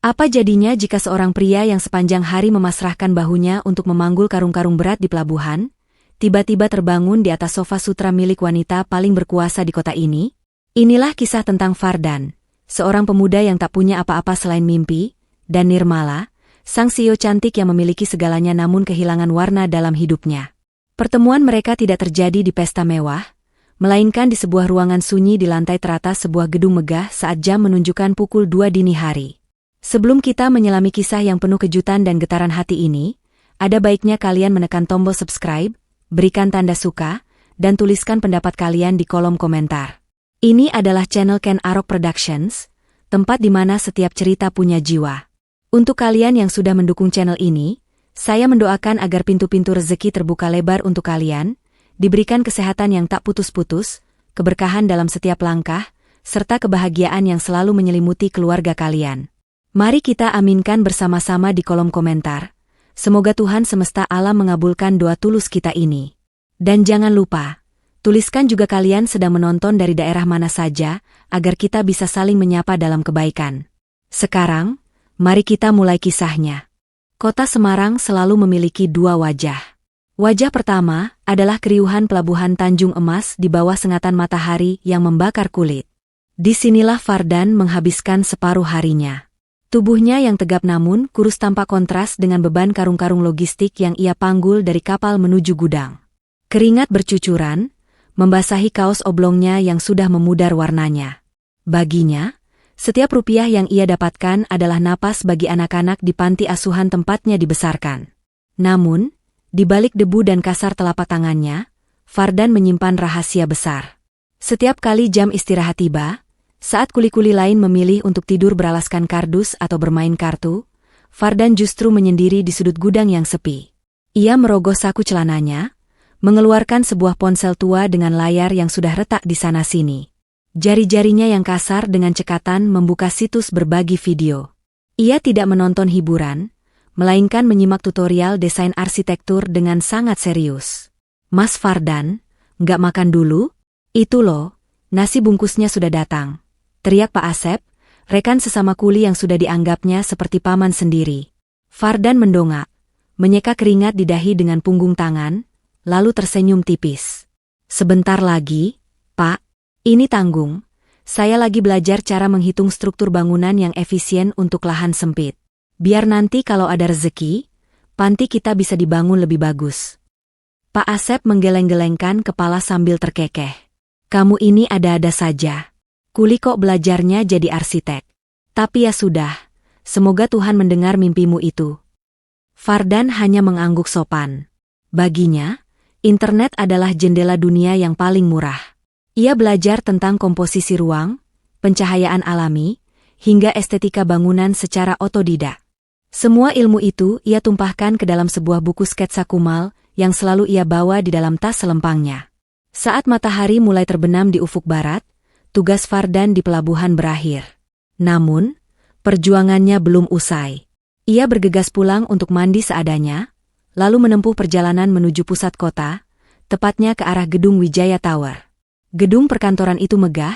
Apa jadinya jika seorang pria yang sepanjang hari memasrahkan bahunya untuk memanggul karung-karung berat di pelabuhan, tiba-tiba terbangun di atas sofa sutra milik wanita paling berkuasa di kota ini? Inilah kisah tentang Fardan, seorang pemuda yang tak punya apa-apa selain mimpi, dan Nirmala, sang CEO cantik yang memiliki segalanya namun kehilangan warna dalam hidupnya. Pertemuan mereka tidak terjadi di pesta mewah, melainkan di sebuah ruangan sunyi di lantai teratas sebuah gedung megah saat jam menunjukkan pukul 2 dini hari. Sebelum kita menyelami kisah yang penuh kejutan dan getaran hati ini, ada baiknya kalian menekan tombol subscribe, berikan tanda suka, dan tuliskan pendapat kalian di kolom komentar. Ini adalah channel Ken Arok Productions, tempat di mana setiap cerita punya jiwa. Untuk kalian yang sudah mendukung channel ini, saya mendoakan agar pintu-pintu rezeki terbuka lebar untuk kalian, diberikan kesehatan yang tak putus-putus, keberkahan dalam setiap langkah, serta kebahagiaan yang selalu menyelimuti keluarga kalian. Mari kita aminkan bersama-sama di kolom komentar. Semoga Tuhan semesta alam mengabulkan doa tulus kita ini. Dan jangan lupa, tuliskan juga kalian sedang menonton dari daerah mana saja, agar kita bisa saling menyapa dalam kebaikan. Sekarang, mari kita mulai kisahnya. Kota Semarang selalu memiliki dua wajah. Wajah pertama adalah keriuhan pelabuhan Tanjung Emas di bawah sengatan matahari yang membakar kulit. Disinilah Fardan menghabiskan separuh harinya. Tubuhnya yang tegap namun kurus tanpa kontras dengan beban karung-karung logistik yang ia panggul dari kapal menuju gudang. Keringat bercucuran, membasahi kaos oblongnya yang sudah memudar warnanya. Baginya, setiap rupiah yang ia dapatkan adalah napas bagi anak-anak di panti asuhan tempatnya dibesarkan. Namun, di balik debu dan kasar telapak tangannya, Fardan menyimpan rahasia besar. Setiap kali jam istirahat tiba, saat kuli-kuli lain memilih untuk tidur beralaskan kardus atau bermain kartu, Fardan justru menyendiri di sudut gudang yang sepi. Ia merogoh saku celananya, mengeluarkan sebuah ponsel tua dengan layar yang sudah retak di sana-sini. Jari-jarinya yang kasar dengan cekatan membuka situs berbagi video. Ia tidak menonton hiburan, melainkan menyimak tutorial desain arsitektur dengan sangat serius. "Mas Fardan, nggak makan dulu? Itu loh, nasi bungkusnya sudah datang," teriak Pak Asep, rekan sesama kuli yang sudah dianggapnya seperti paman sendiri. Fardan mendongak, menyeka keringat di dahi dengan punggung tangan, lalu tersenyum tipis. "Sebentar lagi, Pak. Ini tanggung. Saya lagi belajar cara menghitung struktur bangunan yang efisien untuk lahan sempit. Biar nanti kalau ada rezeki, panti kita bisa dibangun lebih bagus." Pak Asep menggeleng-gelengkan kepala sambil terkekeh. "Kamu ini ada-ada saja. Kuli kok belajarnya jadi arsitek. Tapi ya sudah, semoga Tuhan mendengar mimpimu itu." Fardan hanya mengangguk sopan. Baginya, internet adalah jendela dunia yang paling murah. Ia belajar tentang komposisi ruang, pencahayaan alami, hingga estetika bangunan secara otodidak. Semua ilmu itu ia tumpahkan ke dalam sebuah buku sketsa kumal yang selalu ia bawa di dalam tas selempangnya. Saat matahari mulai terbenam di ufuk barat, tugas Fardan di pelabuhan berakhir. Namun, perjuangannya belum usai. Ia bergegas pulang untuk mandi seadanya, lalu menempuh perjalanan menuju pusat kota, tepatnya ke arah gedung Wijaya Tower. Gedung perkantoran itu megah,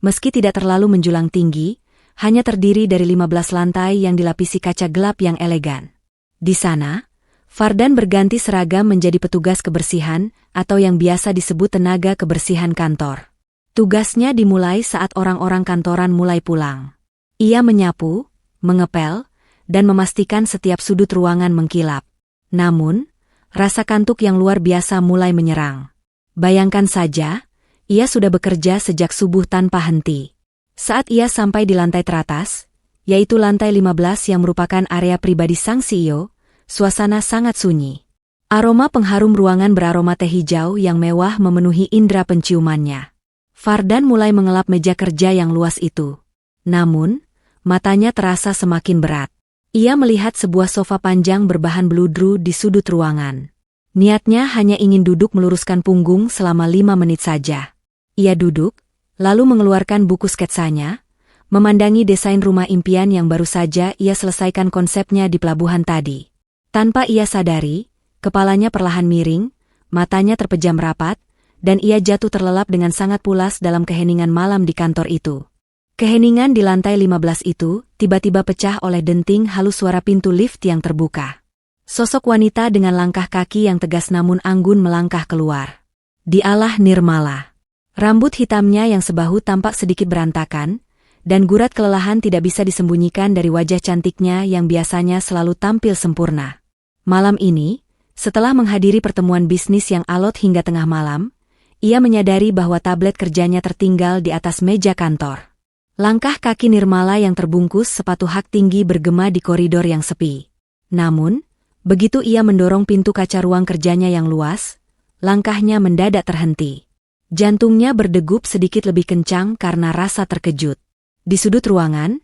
meski tidak terlalu menjulang tinggi, hanya terdiri dari 15 lantai yang dilapisi kaca gelap yang elegan. Di sana, Fardan berganti seragam menjadi petugas kebersihan atau yang biasa disebut tenaga kebersihan kantor. Tugasnya dimulai saat orang-orang kantoran mulai pulang. Ia menyapu, mengepel, dan memastikan setiap sudut ruangan mengkilap. Namun, rasa kantuk yang luar biasa mulai menyerang. Bayangkan saja, ia sudah bekerja sejak subuh tanpa henti. Saat ia sampai di lantai teratas, yaitu lantai 15 yang merupakan area pribadi sang CEO, suasana sangat sunyi. Aroma pengharum ruangan beraroma teh hijau yang mewah memenuhi indera penciumannya. Fardan mulai mengelap meja kerja yang luas itu. Namun, matanya terasa semakin berat. Ia melihat sebuah sofa panjang berbahan beludru di sudut ruangan. Niatnya hanya ingin duduk meluruskan punggung selama 5 menit saja. Ia duduk, lalu mengeluarkan buku sketsanya, memandangi desain rumah impian yang baru saja ia selesaikan konsepnya di pelabuhan tadi. Tanpa ia sadari, kepalanya perlahan miring, matanya terpejam rapat, dan ia jatuh terlelap dengan sangat pulas dalam keheningan malam di kantor itu. Keheningan di lantai 15 itu tiba-tiba pecah oleh denting halus suara pintu lift yang terbuka. Sosok wanita dengan langkah kaki yang tegas namun anggun melangkah keluar. Dialah Nirmala. Rambut hitamnya yang sebahu tampak sedikit berantakan, dan gurat kelelahan tidak bisa disembunyikan dari wajah cantiknya yang biasanya selalu tampil sempurna. Malam ini, setelah menghadiri pertemuan bisnis yang alot hingga tengah malam, ia menyadari bahwa tablet kerjanya tertinggal di atas meja kantor. Langkah kaki Nirmala yang terbungkus sepatu hak tinggi bergema di koridor yang sepi. Namun, begitu ia mendorong pintu kaca ruang kerjanya yang luas, langkahnya mendadak terhenti. Jantungnya berdegup sedikit lebih kencang karena rasa terkejut. Di sudut ruangan,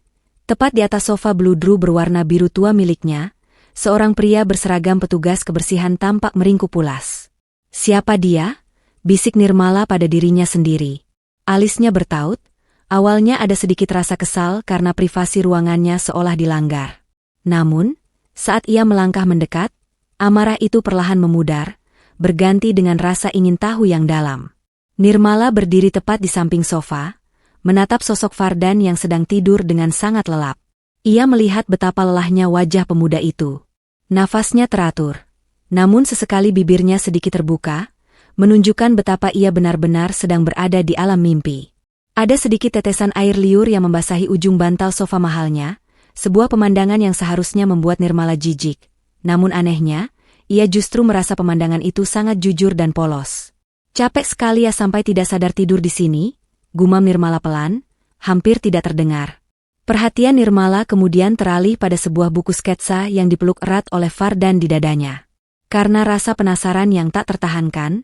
tepat di atas sofa bludru berwarna biru tua miliknya, seorang pria berseragam petugas kebersihan tampak meringkuk pulas. "Siapa dia?" bisik Nirmala pada dirinya sendiri. Alisnya bertaut. Awalnya ada sedikit rasa kesal karena privasi ruangannya seolah dilanggar. Namun, saat ia melangkah mendekat, amarah itu perlahan memudar, berganti dengan rasa ingin tahu yang dalam. Nirmala berdiri tepat di samping sofa, menatap sosok Fardan yang sedang tidur dengan sangat lelap. Ia melihat betapa lelahnya wajah pemuda itu. Nafasnya teratur, namun sesekali bibirnya sedikit terbuka, menunjukkan betapa ia benar-benar sedang berada di alam mimpi. Ada sedikit tetesan air liur yang membasahi ujung bantal sofa mahalnya, sebuah pemandangan yang seharusnya membuat Nirmala jijik. Namun anehnya, ia justru merasa pemandangan itu sangat jujur dan polos. "Capek sekali ya sampai tidak sadar tidur di sini," gumam Nirmala pelan, hampir tidak terdengar. Perhatian Nirmala kemudian teralih pada sebuah buku sketsa yang dipeluk erat oleh Fardan di dadanya. Karena rasa penasaran yang tak tertahankan,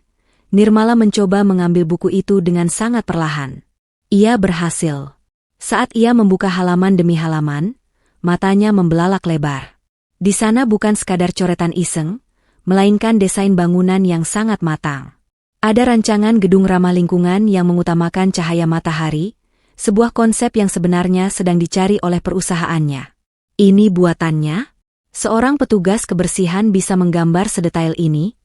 Nirmala mencoba mengambil buku itu dengan sangat perlahan. Ia berhasil. Saat ia membuka halaman demi halaman, matanya membelalak lebar. Di sana bukan sekadar coretan iseng, melainkan desain bangunan yang sangat matang. Ada rancangan gedung ramah lingkungan yang mengutamakan cahaya matahari, sebuah konsep yang sebenarnya sedang dicari oleh perusahaannya. Ini buatannya? Seorang petugas kebersihan bisa menggambar sedetail ini?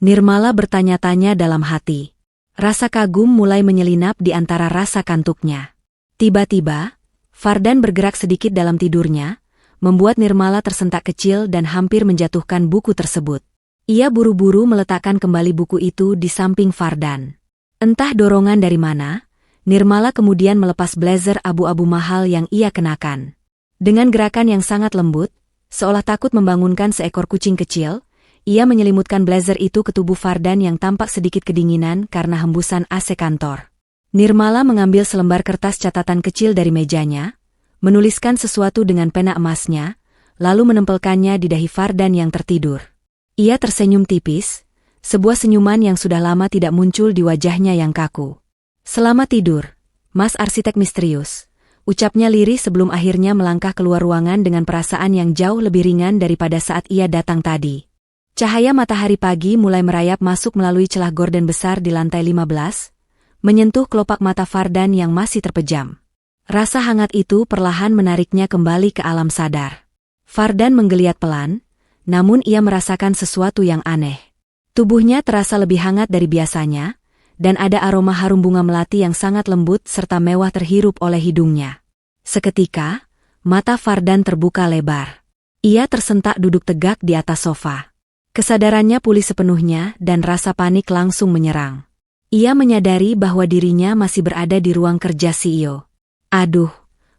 Nirmala bertanya-tanya dalam hati. Rasa kagum mulai menyelinap di antara rasa kantuknya. Tiba-tiba, Fardan bergerak sedikit dalam tidurnya, membuat Nirmala tersentak kecil dan hampir menjatuhkan buku tersebut. Ia buru-buru meletakkan kembali buku itu di samping Fardan. Entah dorongan dari mana, Nirmala kemudian melepas blazer abu-abu mahal yang ia kenakan. Dengan gerakan yang sangat lembut, seolah takut membangunkan seekor kucing kecil, ia menyelimutkan blazer itu ke tubuh Fardan yang tampak sedikit kedinginan karena hembusan AC kantor. Nirmala mengambil selembar kertas catatan kecil dari mejanya, menuliskan sesuatu dengan pena emasnya, lalu menempelkannya di dahi Fardan yang tertidur. Ia tersenyum tipis, sebuah senyuman yang sudah lama tidak muncul di wajahnya yang kaku. "Selamat tidur, Mas Arsitek Misterius," ucapnya lirih sebelum akhirnya melangkah keluar ruangan dengan perasaan yang jauh lebih ringan daripada saat ia datang tadi. Cahaya matahari pagi mulai merayap masuk melalui celah gorden besar di lantai 15, menyentuh kelopak mata Fardan yang masih terpejam. Rasa hangat itu perlahan menariknya kembali ke alam sadar. Fardan menggeliat pelan, namun ia merasakan sesuatu yang aneh. Tubuhnya terasa lebih hangat dari biasanya, dan ada aroma harum bunga melati yang sangat lembut serta mewah terhirup oleh hidungnya. Seketika, mata Fardan terbuka lebar. Ia tersentak duduk tegak di atas sofa. Kesadarannya pulih sepenuhnya dan rasa panik langsung menyerang. Ia menyadari bahwa dirinya masih berada di ruang kerja CEO. "Aduh,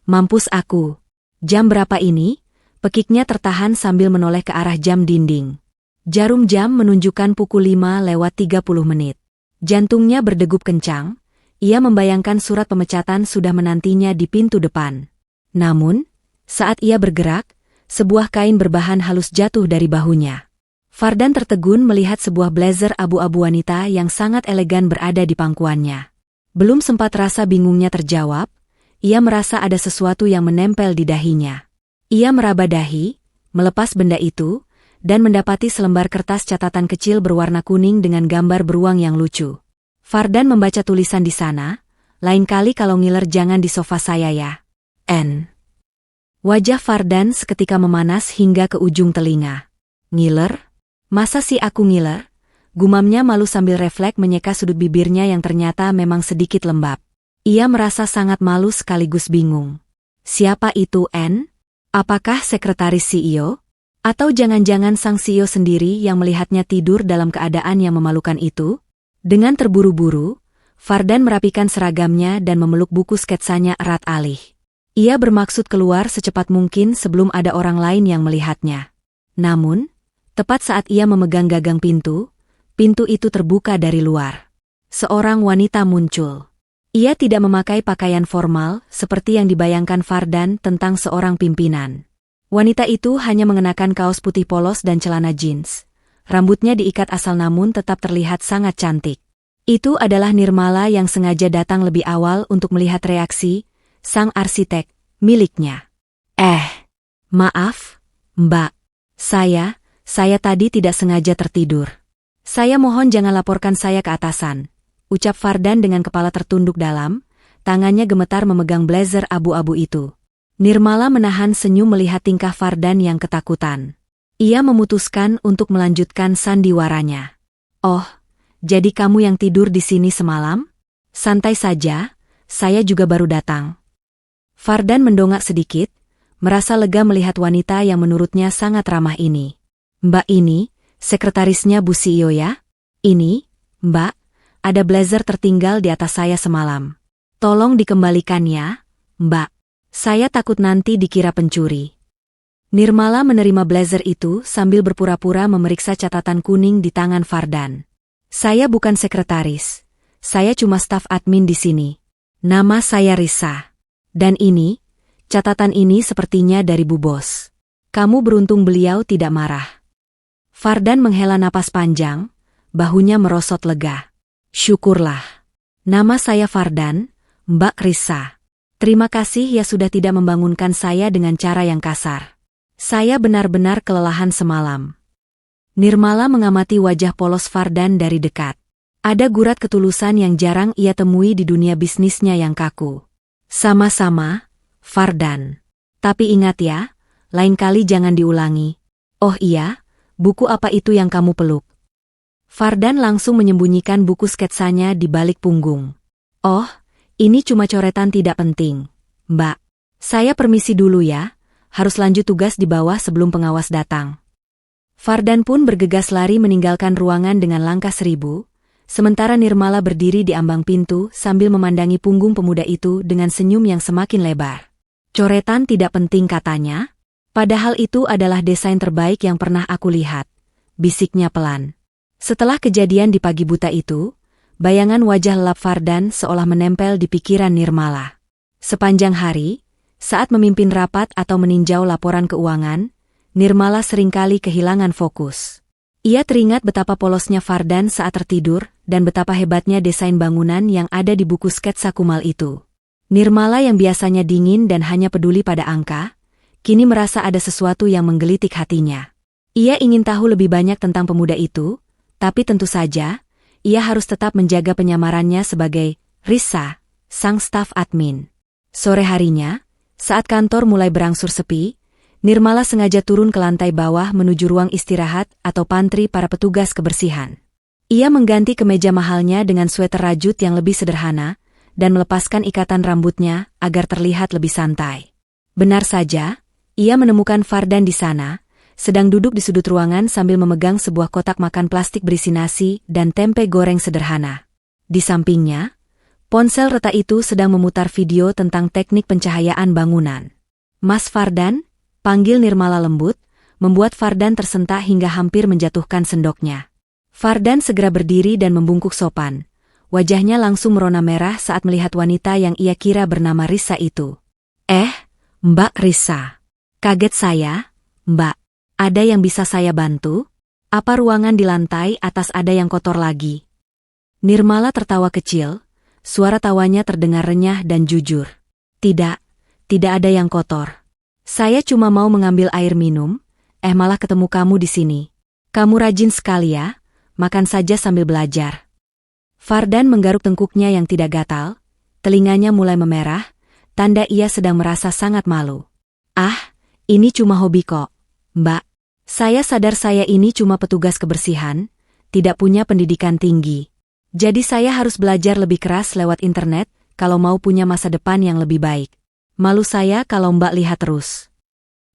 mampus aku. Jam berapa ini?" Pekiknya tertahan sambil menoleh ke arah jam dinding. Jarum jam menunjukkan pukul 5:30. Jantungnya berdegup kencang, ia membayangkan surat pemecatan sudah menantinya di pintu depan. Namun, saat ia bergerak, sebuah kain berbahan halus jatuh dari bahunya. Fardan tertegun melihat sebuah blazer abu-abu wanita yang sangat elegan berada di pangkuannya. Belum sempat rasa bingungnya terjawab, ia merasa ada sesuatu yang menempel di dahinya. Ia meraba dahi, melepas benda itu, dan mendapati selembar kertas catatan kecil berwarna kuning dengan gambar beruang yang lucu. Fardan membaca tulisan di sana, "Lain kali kalau ngiler jangan di sofa saya ya. N." Wajah Fardan seketika memanas hingga ke ujung telinga. "Ngiler? Masa sih aku ngiler?" Gumamnya malu sambil refleks menyeka sudut bibirnya yang ternyata memang sedikit lembab. Ia merasa sangat malu sekaligus bingung. Siapa itu N? Apakah sekretaris CEO? Atau jangan-jangan sang CEO sendiri yang melihatnya tidur dalam keadaan yang memalukan itu? Dengan terburu-buru, Fardan merapikan seragamnya dan memeluk buku sketsanya erat-alih. Ia bermaksud keluar secepat mungkin sebelum ada orang lain yang melihatnya. Namun, tepat saat ia memegang gagang pintu itu terbuka dari luar. Seorang wanita muncul. Ia tidak memakai pakaian formal seperti yang dibayangkan Fardan tentang seorang pimpinan. Wanita itu hanya mengenakan kaos putih polos dan celana jeans. Rambutnya diikat asal namun tetap terlihat sangat cantik. Itu adalah Nirmala yang sengaja datang lebih awal untuk melihat reaksi sang arsitek miliknya. Maaf, Mbak. Saya tadi tidak sengaja tertidur. Saya mohon jangan laporkan saya ke atasan, ucap Fardan dengan kepala tertunduk dalam, tangannya gemetar memegang blazer abu-abu itu. Nirmala menahan senyum melihat tingkah Fardan yang ketakutan. Ia memutuskan untuk melanjutkan sandiwaranya. Oh, jadi kamu yang tidur di sini semalam? Santai saja, saya juga baru datang. Fardan mendongak sedikit, merasa lega melihat wanita yang menurutnya sangat ramah ini. Mbak ini, sekretarisnya Bu CEO ya? Ini, Mbak, ada blazer tertinggal di atas saya semalam. Tolong dikembalikan ya, Mbak. Saya takut nanti dikira pencuri. Nirmala menerima blazer itu sambil berpura-pura memeriksa catatan kuning di tangan Fardan. Saya bukan sekretaris. Saya cuma staf admin di sini. Nama saya Risa. Dan ini, catatan ini sepertinya dari Bu Bos. Kamu beruntung beliau tidak marah. Fardan menghela napas panjang, bahunya merosot lega. Syukurlah. Nama saya Fardan, Mbak Risa. Terima kasih ya sudah tidak membangunkan saya dengan cara yang kasar. Saya benar-benar kelelahan semalam. Nirmala mengamati wajah polos Fardan dari dekat. Ada gurat ketulusan yang jarang ia temui di dunia bisnisnya yang kaku. Sama-sama, Fardan. Tapi ingat ya, lain kali jangan diulangi. Oh iya, buku apa itu yang kamu peluk? Fardan langsung menyembunyikan buku sketsanya di balik punggung. Oh, ini cuma coretan tidak penting, Mbak. Saya permisi dulu ya, harus lanjut tugas di bawah sebelum pengawas datang. Fardan pun bergegas lari meninggalkan ruangan dengan langkah 1000, sementara Nirmala berdiri di ambang pintu sambil memandangi punggung pemuda itu dengan senyum yang semakin lebar. Coretan tidak penting katanya? Padahal itu adalah desain terbaik yang pernah aku lihat, bisiknya pelan. Setelah kejadian di pagi buta itu, bayangan wajah lelap Fardan seolah menempel di pikiran Nirmala. Sepanjang hari, saat memimpin rapat atau meninjau laporan keuangan, Nirmala seringkali kehilangan fokus. Ia teringat betapa polosnya Fardan saat tertidur dan betapa hebatnya desain bangunan yang ada di buku sketsa kumal itu. Nirmala yang biasanya dingin dan hanya peduli pada angka, kini merasa ada sesuatu yang menggelitik hatinya. Ia ingin tahu lebih banyak tentang pemuda itu, tapi tentu saja, ia harus tetap menjaga penyamarannya sebagai Risa, sang staf admin. Sore harinya, saat kantor mulai berangsur sepi, Nirmala sengaja turun ke lantai bawah menuju ruang istirahat atau pantry para petugas kebersihan. Ia mengganti kemeja mahalnya dengan sweater rajut yang lebih sederhana, dan melepaskan ikatan rambutnya agar terlihat lebih santai. Benar saja, ia menemukan Fardan di sana, sedang duduk di sudut ruangan sambil memegang sebuah kotak makan plastik berisi nasi dan tempe goreng sederhana. Di sampingnya, ponsel retak itu sedang memutar video tentang teknik pencahayaan bangunan. Mas Fardan, panggil Nirmala lembut, membuat Fardan tersentak hingga hampir menjatuhkan sendoknya. Fardan segera berdiri dan membungkuk sopan. Wajahnya langsung merona merah saat melihat wanita yang ia kira bernama Risa itu. Mbak Risa. Kaget saya, Mbak. Ada yang bisa saya bantu? Apa ruangan di lantai atas ada yang kotor lagi? Nirmala tertawa kecil, suara tawanya terdengar renyah dan jujur. Tidak ada yang kotor. Saya cuma mau mengambil air minum, malah ketemu kamu di sini. Kamu rajin sekali ya, makan saja sambil belajar. Fardan menggaruk tengkuknya yang tidak gatal, telinganya mulai memerah, tanda ia sedang merasa sangat malu. Ini cuma hobi kok, Mbak. Saya sadar saya ini cuma petugas kebersihan, tidak punya pendidikan tinggi. Jadi saya harus belajar lebih keras lewat internet, kalau mau punya masa depan yang lebih baik. Malu saya kalau Mbak lihat terus.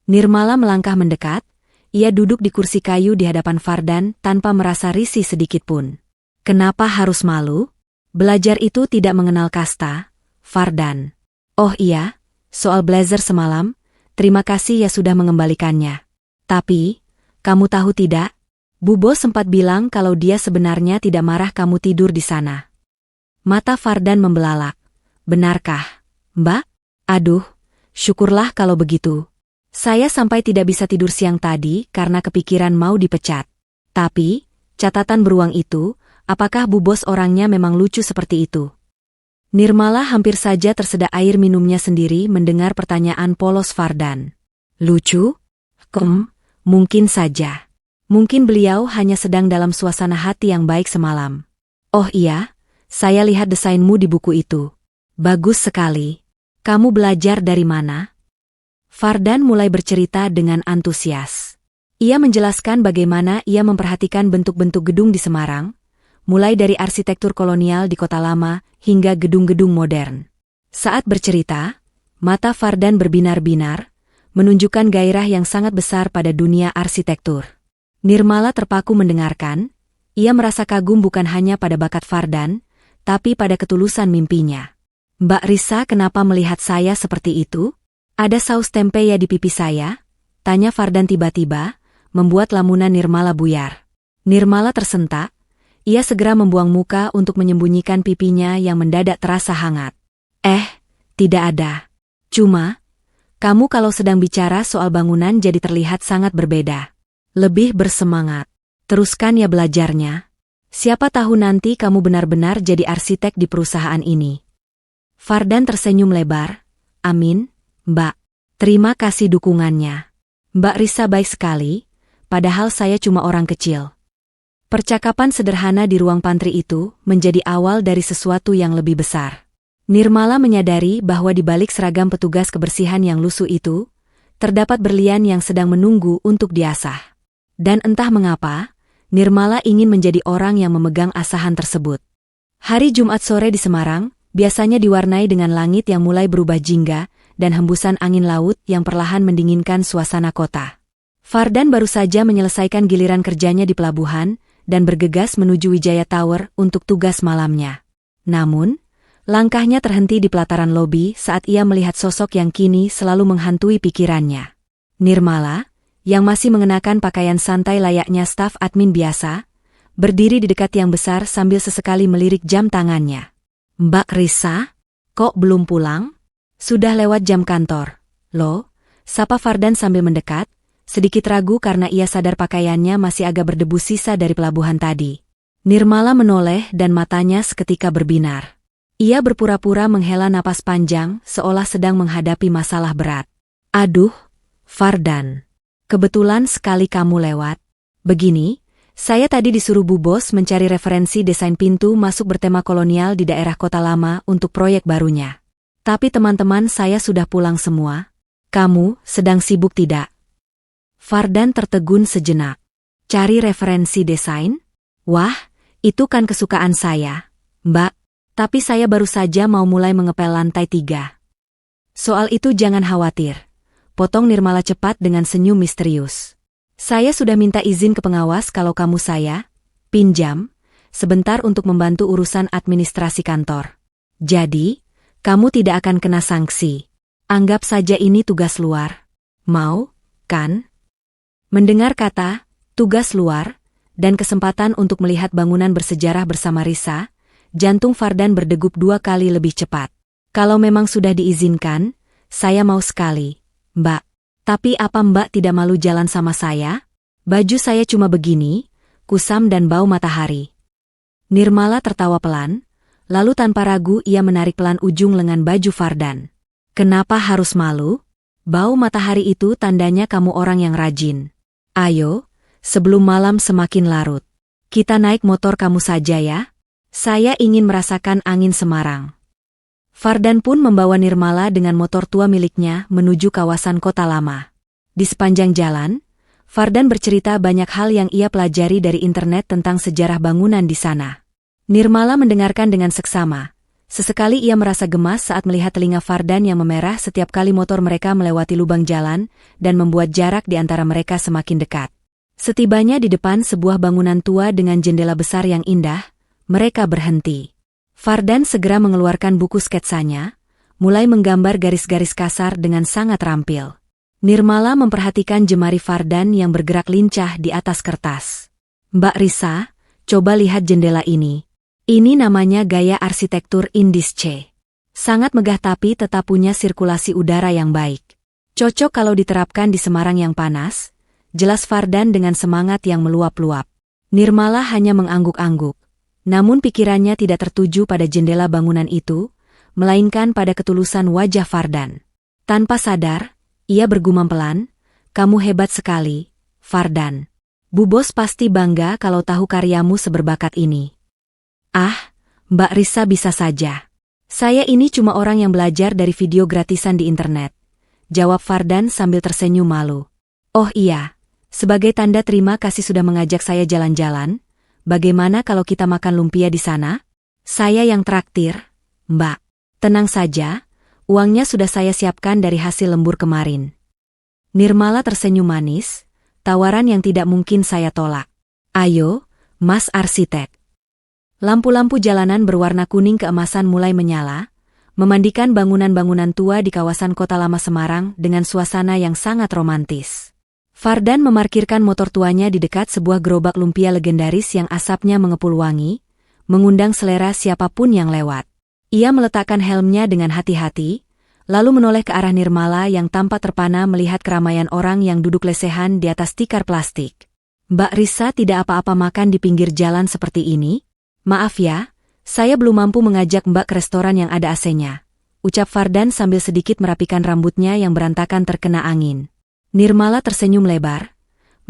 Nirmala melangkah mendekat, ia duduk di kursi kayu di hadapan Fardan tanpa merasa risih sedikit pun. Kenapa harus malu? Belajar itu tidak mengenal kasta, Fardan. Oh iya, soal blazer semalam, terima kasih ya sudah mengembalikannya. Tapi, kamu tahu tidak? Bu Bos sempat bilang kalau dia sebenarnya tidak marah kamu tidur di sana. Mata Fardan membelalak. Benarkah, Mbak? Aduh, syukurlah kalau begitu. Saya sampai tidak bisa tidur siang tadi karena kepikiran mau dipecat. Tapi, catatan beruang itu, apakah Bu Bos orangnya memang lucu seperti itu? Nirmala hampir saja tersedak air minumnya sendiri mendengar pertanyaan polos Fardan. Lucu? Mungkin saja. Mungkin beliau hanya sedang dalam suasana hati yang baik semalam. Oh iya, saya lihat desainmu di buku itu. Bagus sekali. Kamu belajar dari mana? Fardan mulai bercerita dengan antusias. Ia menjelaskan bagaimana ia memperhatikan bentuk-bentuk gedung di Semarang, mulai dari arsitektur kolonial di Kota Lama hingga gedung-gedung modern. Saat bercerita, mata Fardan berbinar-binar, menunjukkan gairah yang sangat besar pada dunia arsitektur. Nirmala terpaku mendengarkan, ia merasa kagum bukan hanya pada bakat Fardan, tapi pada ketulusan mimpinya. Mbak Risa kenapa melihat saya seperti itu? Ada saus tempe ya di pipi saya? Tanya Fardan tiba-tiba, membuat lamunan Nirmala buyar. Nirmala tersentak, ia segera membuang muka untuk menyembunyikan pipinya yang mendadak terasa hangat. Tidak ada. Cuma, kamu kalau sedang bicara soal bangunan jadi terlihat sangat berbeda. Lebih bersemangat. Teruskan ya belajarnya. Siapa tahu nanti kamu benar-benar jadi arsitek di perusahaan ini. Fardan tersenyum lebar. Amin, Mbak. Terima kasih dukungannya. Mbak Risa baik sekali, padahal saya cuma orang kecil. Percakapan sederhana di ruang pantry itu menjadi awal dari sesuatu yang lebih besar. Nirmala menyadari bahwa di balik seragam petugas kebersihan yang lusuh itu, terdapat berlian yang sedang menunggu untuk diasah. Dan entah mengapa, Nirmala ingin menjadi orang yang memegang asahan tersebut. Hari Jumat sore di Semarang, biasanya diwarnai dengan langit yang mulai berubah jingga dan hembusan angin laut yang perlahan mendinginkan suasana kota. Fardan baru saja menyelesaikan giliran kerjanya di pelabuhan dan bergegas menuju Wijaya Tower untuk tugas malamnya. Namun, langkahnya terhenti di pelataran lobi saat ia melihat sosok yang kini selalu menghantui pikirannya. Nirmala, yang masih mengenakan pakaian santai layaknya staf admin biasa, berdiri di dekat tiang besar sambil sesekali melirik jam tangannya. Mbak Risa, kok belum pulang? Sudah lewat jam kantor. Loh, sapa Fardan sambil mendekat, sedikit ragu karena ia sadar pakaiannya masih agak berdebu sisa dari pelabuhan tadi. Nirmala menoleh dan matanya seketika berbinar. Ia berpura-pura menghela napas panjang seolah sedang menghadapi masalah berat. Aduh, Fardan. Kebetulan sekali kamu lewat. Begini, saya tadi disuruh Bu Bos mencari referensi desain pintu masuk bertema kolonial di daerah Kota Lama untuk proyek barunya. Tapi teman-teman saya sudah pulang semua. Kamu sedang sibuk tidak? Fardan tertegun sejenak. Cari referensi desain? Wah, itu kan kesukaan saya, Mbak. Tapi saya baru saja mau mulai mengepel lantai 3. Soal itu jangan khawatir. Potong Nirmala cepat dengan senyum misterius. Saya sudah minta izin ke pengawas kalau kamu saya pinjam sebentar untuk membantu urusan administrasi kantor. Jadi, kamu tidak akan kena sanksi. Anggap saja ini tugas luar. Mau, kan? Mendengar kata tugas luar dan kesempatan untuk melihat bangunan bersejarah bersama Risa, jantung Fardan berdegup 2 kali lebih cepat. Kalau memang sudah diizinkan, saya mau sekali, Mbak. Tapi apa Mbak tidak malu jalan sama saya? Baju saya cuma begini, kusam dan bau matahari. Nirmala tertawa pelan, lalu tanpa ragu ia menarik pelan ujung lengan baju Fardan. Kenapa harus malu? Bau matahari itu tandanya kamu orang yang rajin. Ayo, sebelum malam semakin larut. Kita naik motor kamu saja ya. Saya ingin merasakan angin Semarang. Fardan pun membawa Nirmala dengan motor tua miliknya menuju kawasan Kota Lama. Di sepanjang jalan, Fardan bercerita banyak hal yang ia pelajari dari internet tentang sejarah bangunan di sana. Nirmala mendengarkan dengan seksama, Sesekali ia merasa gemas saat melihat telinga Fardan yang memerah setiap kali motor mereka melewati lubang jalan dan membuat jarak di antara mereka semakin dekat. Setibanya di depan sebuah bangunan tua dengan jendela besar yang indah, mereka berhenti. Fardan segera mengeluarkan buku sketsanya, mulai menggambar garis-garis kasar dengan sangat terampil. Nirmala memperhatikan jemari Fardan yang bergerak lincah di atas kertas. "Mbak Risa, coba lihat jendela ini. Ini namanya gaya arsitektur Indische. Sangat megah tapi tetap punya sirkulasi udara yang baik. Cocok kalau diterapkan di Semarang yang panas," jelas Fardan dengan semangat yang meluap-luap. Nirmala hanya mengangguk-angguk. Namun pikirannya tidak tertuju pada jendela bangunan itu, melainkan pada ketulusan wajah Fardan. Tanpa sadar, ia bergumam pelan, "Kamu hebat sekali, Fardan. Bu Bos pasti bangga kalau tahu karyamu seberbakat ini." "Ah, Mbak Risa bisa saja. Saya ini cuma orang yang belajar dari video gratisan di internet," jawab Fardan sambil tersenyum malu. "Oh iya, sebagai tanda terima kasih sudah mengajak saya jalan-jalan, bagaimana kalau kita makan lumpia di sana? Saya yang traktir, Mbak. Tenang saja, uangnya sudah saya siapkan dari hasil lembur kemarin." Nirmala tersenyum manis, tawaran yang tidak mungkin saya tolak. "Ayo, Mas Arsitek." Lampu-lampu jalanan berwarna kuning keemasan mulai menyala, memandikan bangunan-bangunan tua di kawasan kota lama Semarang dengan suasana yang sangat romantis. Fardan memarkirkan motor tuanya di dekat sebuah gerobak lumpia legendaris yang asapnya mengepul wangi, mengundang selera siapapun yang lewat. Ia meletakkan helmnya dengan hati-hati, lalu menoleh ke arah Nirmala yang tampak terpana melihat keramaian orang yang duduk lesehan di atas tikar plastik. "Mbak Risa tidak apa-apa makan di pinggir jalan seperti ini? Maaf ya, saya belum mampu mengajak Mbak ke restoran yang ada AC-nya," ucap Fardan sambil sedikit merapikan rambutnya yang berantakan terkena angin. Nirmala tersenyum lebar,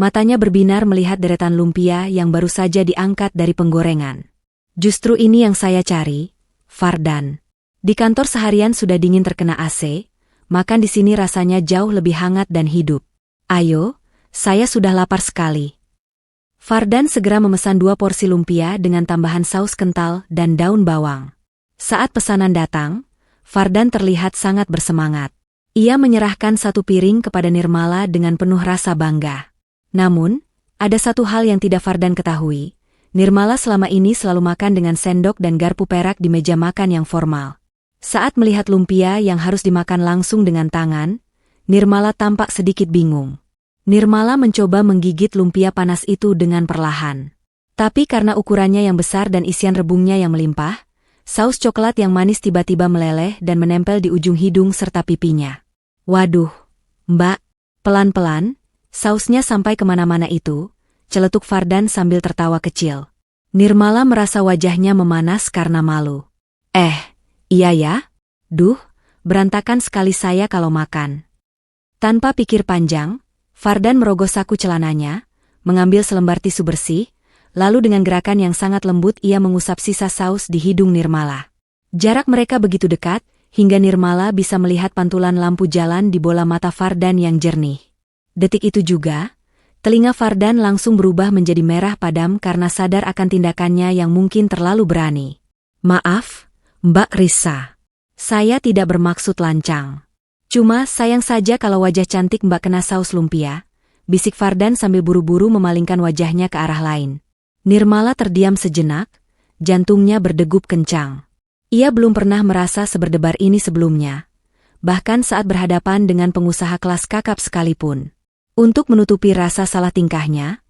matanya berbinar melihat deretan lumpia yang baru saja diangkat dari penggorengan. "Justru ini yang saya cari, Fardan. Di kantor seharian sudah dingin terkena AC, makan di sini rasanya jauh lebih hangat dan hidup. Ayo, saya sudah lapar sekali." Fardan segera memesan 2 porsi lumpia dengan tambahan saus kental dan daun bawang. Saat pesanan datang, Fardan terlihat sangat bersemangat. Ia menyerahkan 1 piring kepada Nirmala dengan penuh rasa bangga. Namun, ada satu hal yang tidak Fardan ketahui. Nirmala selama ini selalu makan dengan sendok dan garpu perak di meja makan yang formal. Saat melihat lumpia yang harus dimakan langsung dengan tangan, Nirmala tampak sedikit bingung. Nirmala mencoba menggigit lumpia panas itu dengan perlahan. Tapi karena ukurannya yang besar dan isian rebungnya yang melimpah, saus coklat yang manis tiba-tiba meleleh dan menempel di ujung hidung serta pipinya. "Waduh, Mbak, pelan-pelan, sausnya sampai kemana-mana itu," celetuk Fardan sambil tertawa kecil. Nirmala merasa wajahnya memanas karena malu. Iya ya? Duh, berantakan sekali saya kalau makan." Tanpa pikir panjang, Fardan merogoh saku celananya, mengambil selembar tisu bersih, lalu dengan gerakan yang sangat lembut ia mengusap sisa saus di hidung Nirmala. Jarak mereka begitu dekat, hingga Nirmala bisa melihat pantulan lampu jalan di bola mata Fardan yang jernih. Detik itu juga, telinga Fardan langsung berubah menjadi merah padam karena sadar akan tindakannya yang mungkin terlalu berani. "Maaf, Mbak Risa. Saya tidak bermaksud lancang. Cuma sayang saja kalau wajah cantik Mbak kena saus lumpia," bisik Fardan sambil buru-buru memalingkan wajahnya ke arah lain. Nirmala terdiam sejenak, jantungnya berdegup kencang. Ia belum pernah merasa seberdebar ini sebelumnya, bahkan saat berhadapan dengan pengusaha kelas kakap sekalipun. Untuk menutupi rasa salah tingkahnya,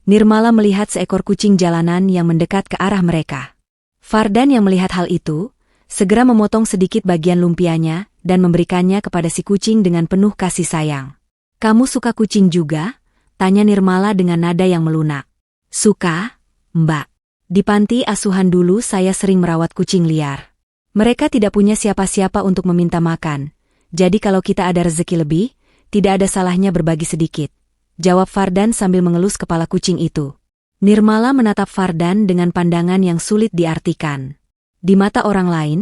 Nirmala melihat seekor kucing jalanan yang mendekat ke arah mereka. Fardan yang melihat hal itu, segera memotong sedikit bagian lumpianya dan memberikannya kepada si kucing dengan penuh kasih sayang. "Kamu suka kucing juga?" tanya Nirmala dengan nada yang melunak. "Suka, Mbak. Di panti asuhan dulu saya sering merawat kucing liar. Mereka tidak punya siapa-siapa untuk meminta makan, jadi kalau kita ada rezeki lebih, tidak ada salahnya berbagi sedikit," jawab Fardan sambil mengelus kepala kucing itu. Nirmala menatap Fardan dengan pandangan yang sulit diartikan. Di mata orang lain,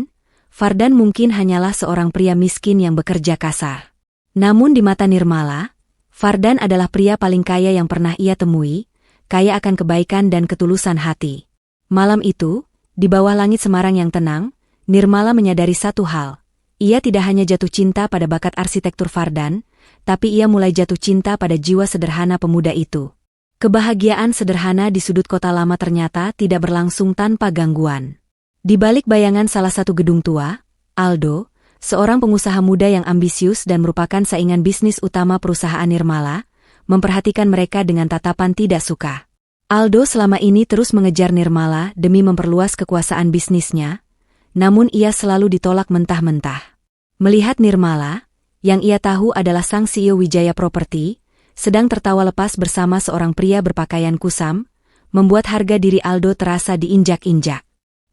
Fardan mungkin hanyalah seorang pria miskin yang bekerja kasar. Namun di mata Nirmala, Fardan adalah pria paling kaya yang pernah ia temui, kaya akan kebaikan dan ketulusan hati. Malam itu, di bawah langit Semarang yang tenang, Nirmala menyadari satu hal. Ia tidak hanya jatuh cinta pada bakat arsitektur Fardan, tapi ia mulai jatuh cinta pada jiwa sederhana pemuda itu. Kebahagiaan sederhana di sudut kota lama ternyata tidak berlangsung tanpa gangguan. Di balik bayangan salah satu gedung tua, Aldo, seorang pengusaha muda yang ambisius dan merupakan saingan bisnis utama perusahaan Nirmala, memperhatikan mereka dengan tatapan tidak suka. Aldo selama ini terus mengejar Nirmala demi memperluas kekuasaan bisnisnya, namun ia selalu ditolak mentah-mentah. Melihat Nirmala, yang ia tahu adalah sang CEO Wijaya Property, sedang tertawa lepas bersama seorang pria berpakaian kusam, membuat harga diri Aldo terasa diinjak-injak.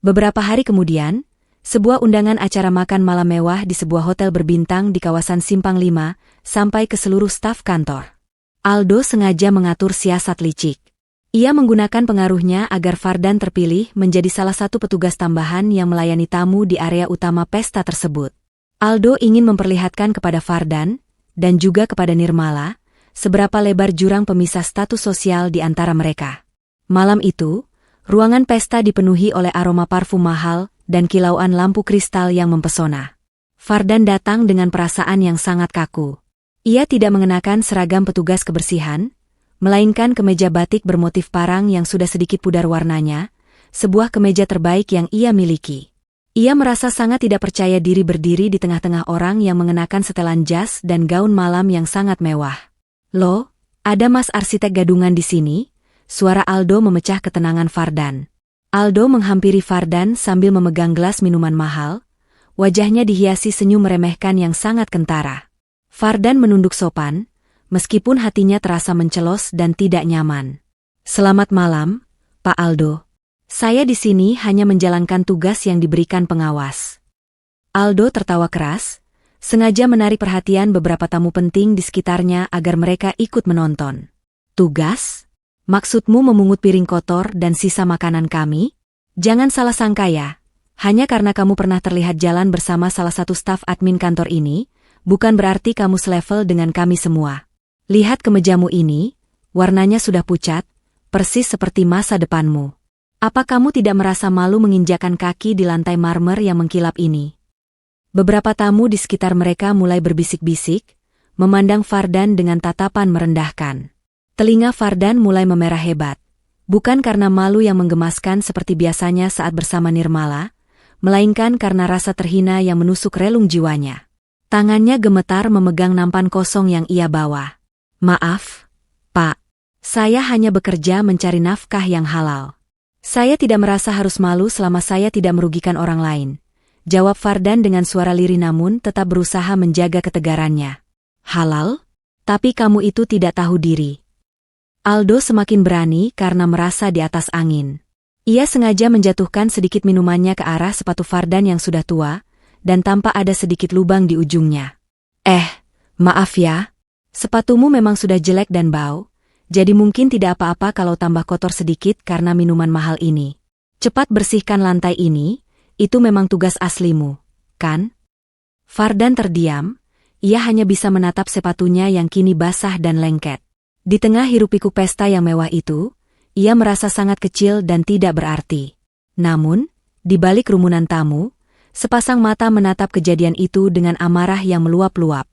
Beberapa hari kemudian, sebuah undangan acara makan malam mewah di sebuah hotel berbintang di kawasan Simpang 5 sampai ke seluruh staf kantor. Aldo sengaja mengatur siasat licik. Ia menggunakan pengaruhnya agar Fardan terpilih menjadi salah satu petugas tambahan yang melayani tamu di area utama pesta tersebut. Aldo ingin memperlihatkan kepada Fardan, dan juga kepada Nirmala, seberapa lebar jurang pemisah status sosial di antara mereka. Malam itu, ruangan pesta dipenuhi oleh aroma parfum mahal dan kilauan lampu kristal yang mempesona. Fardan datang dengan perasaan yang sangat kaku. Ia tidak mengenakan seragam petugas kebersihan, melainkan kemeja batik bermotif parang yang sudah sedikit pudar warnanya, sebuah kemeja terbaik yang ia miliki. Ia merasa sangat tidak percaya diri berdiri di tengah-tengah orang yang mengenakan setelan jas dan gaun malam yang sangat mewah. "Loh, ada mas arsitek gadungan di sini?" Suara Aldo memecah ketenangan Fardan. Aldo menghampiri Fardan sambil memegang gelas minuman mahal, wajahnya dihiasi senyum meremehkan yang sangat kentara. Fardan menunduk sopan, meskipun hatinya terasa mencelos dan tidak nyaman. "Selamat malam, Pak Aldo. Saya di sini hanya menjalankan tugas yang diberikan pengawas." Aldo tertawa keras, sengaja menarik perhatian beberapa tamu penting di sekitarnya agar mereka ikut menonton. "Tugas? Maksudmu memungut piring kotor dan sisa makanan kami? Jangan salah sangka ya, hanya karena kamu pernah terlihat jalan bersama salah satu staf admin kantor ini, bukan berarti kamu selevel dengan kami semua. Lihat kemejamu ini, warnanya sudah pucat, persis seperti masa depanmu. Apa kamu tidak merasa malu menginjakan kaki di lantai marmer yang mengkilap ini?" Beberapa tamu di sekitar mereka mulai berbisik-bisik, memandang Fardan dengan tatapan merendahkan. Telinga Fardan mulai memerah hebat, bukan karena malu yang menggemaskan seperti biasanya saat bersama Nirmala, melainkan karena rasa terhina yang menusuk relung jiwanya. Tangannya gemetar memegang nampan kosong yang ia bawa. "Maaf, Pak. Saya hanya bekerja mencari nafkah yang halal. Saya tidak merasa harus malu selama saya tidak merugikan orang lain," jawab Fardan dengan suara lirih namun tetap berusaha menjaga ketegarannya. "Halal? Tapi kamu itu tidak tahu diri." Aldo semakin berani karena merasa di atas angin. Ia sengaja menjatuhkan sedikit minumannya ke arah sepatu Fardan yang sudah tua, dan tampak ada sedikit lubang di ujungnya. Maaf ya. Sepatumu memang sudah jelek dan bau, jadi mungkin tidak apa-apa kalau tambah kotor sedikit karena minuman mahal ini. Cepat bersihkan lantai ini, itu memang tugas aslimu, kan?" Fardan terdiam, ia hanya bisa menatap sepatunya yang kini basah dan lengket. Di tengah hiruk-pikuk pesta yang mewah itu, ia merasa sangat kecil dan tidak berarti. Namun, di balik kerumunan tamu, sepasang mata menatap kejadian itu dengan amarah yang meluap-luap.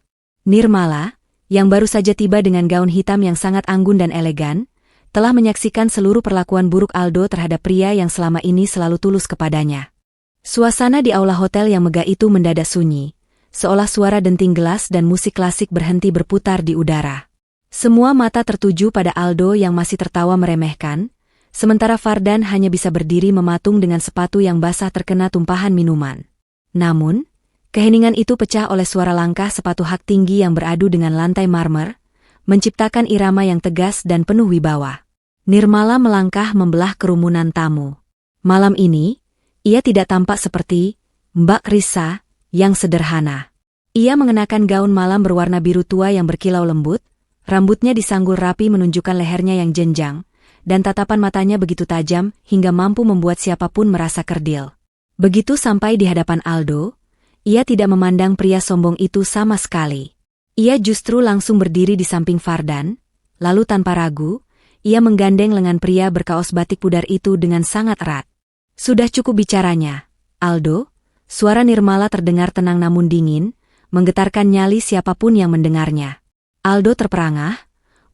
Nirmala, yang baru saja tiba dengan gaun hitam yang sangat anggun dan elegan, telah menyaksikan seluruh perlakuan buruk Aldo terhadap pria yang selama ini selalu tulus kepadanya. Suasana di aula hotel yang megah itu mendadak sunyi, seolah suara denting gelas dan musik klasik berhenti berputar di udara. Semua mata tertuju pada Aldo yang masih tertawa meremehkan, sementara Fardan hanya bisa berdiri mematung dengan sepatu yang basah terkena tumpahan minuman. Namun, keheningan itu pecah oleh suara langkah sepatu hak tinggi yang beradu dengan lantai marmer, menciptakan irama yang tegas dan penuh wibawa. Nirmala melangkah membelah kerumunan tamu. Malam ini, ia tidak tampak seperti Mbak Risa yang sederhana. Ia mengenakan gaun malam berwarna biru tua yang berkilau lembut, rambutnya disanggul rapi menunjukkan lehernya yang jenjang, dan tatapan matanya begitu tajam hingga mampu membuat siapapun merasa kerdil. Begitu sampai di hadapan Aldo, ia tidak memandang pria sombong itu sama sekali. Ia justru langsung berdiri di samping Fardan, lalu tanpa ragu, ia menggandeng lengan pria berkaos batik pudar itu dengan sangat erat. "Sudah cukup bicaranya, Aldo, Suara Nirmala terdengar tenang namun dingin, menggetarkan nyali siapapun yang mendengarnya. Aldo terperangah,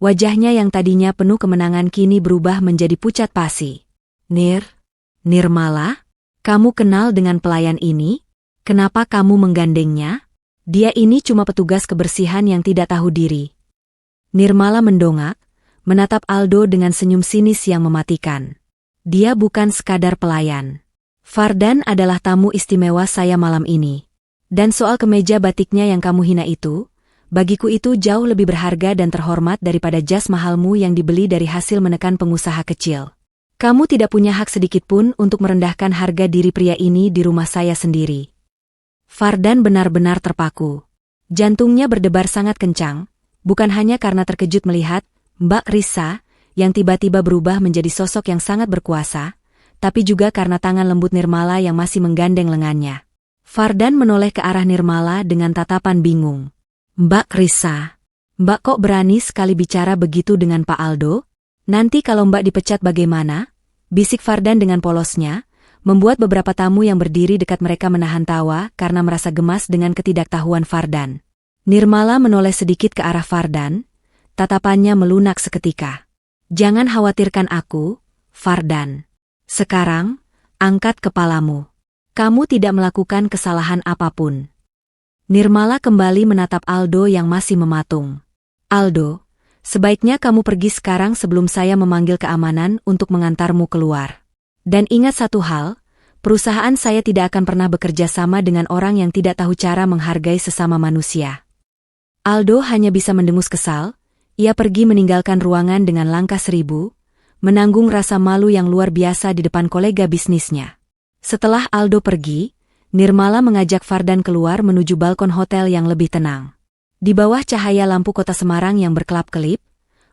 wajahnya yang tadinya penuh kemenangan kini berubah menjadi pucat pasi. Nirmala? Kamu kenal dengan pelayan ini? Kenapa kamu menggandengnya? Dia ini cuma petugas kebersihan yang tidak tahu diri. Nirmala mendongak, menatap Aldo dengan senyum sinis yang mematikan. Dia bukan sekadar pelayan. Fardan adalah tamu istimewa saya malam ini. Dan soal kemeja batiknya yang kamu hina itu, bagiku itu jauh lebih berharga dan terhormat daripada jas mahalmu yang dibeli dari hasil menekan pengusaha kecil. Kamu tidak punya hak sedikitpun untuk merendahkan harga diri pria ini di rumah saya sendiri. Fardan benar-benar terpaku. Jantungnya berdebar sangat kencang, bukan hanya karena terkejut melihat Mbak Risa yang tiba-tiba berubah menjadi sosok yang sangat berkuasa, tapi juga karena tangan lembut Nirmala yang masih menggandeng lengannya. Fardan menoleh ke arah Nirmala dengan tatapan bingung. Mbak Risa, Mbak kok berani sekali bicara begitu dengan Pak Aldo? Nanti kalau Mbak dipecat bagaimana? Bisik Fardan dengan polosnya, membuat beberapa tamu yang berdiri dekat mereka menahan tawa karena merasa gemas dengan ketidaktahuan Fardan. Nirmala menoleh sedikit ke arah Fardan, tatapannya melunak seketika. Jangan khawatirkan aku, Fardan. Sekarang, angkat kepalamu. Kamu tidak melakukan kesalahan apapun. Nirmala kembali menatap Aldo yang masih mematung. Aldo, sebaiknya kamu pergi sekarang sebelum saya memanggil keamanan untuk mengantarmu keluar. Dan ingat satu hal, perusahaan saya tidak akan pernah bekerja sama dengan orang yang tidak tahu cara menghargai sesama manusia. Aldo hanya bisa mendengus kesal, ia pergi meninggalkan ruangan dengan langkah 1000, menanggung rasa malu yang luar biasa di depan kolega bisnisnya. Setelah Aldo pergi, Nirmala mengajak Fardan keluar menuju balkon hotel yang lebih tenang. Di bawah cahaya lampu kota Semarang yang berkelap-kelip,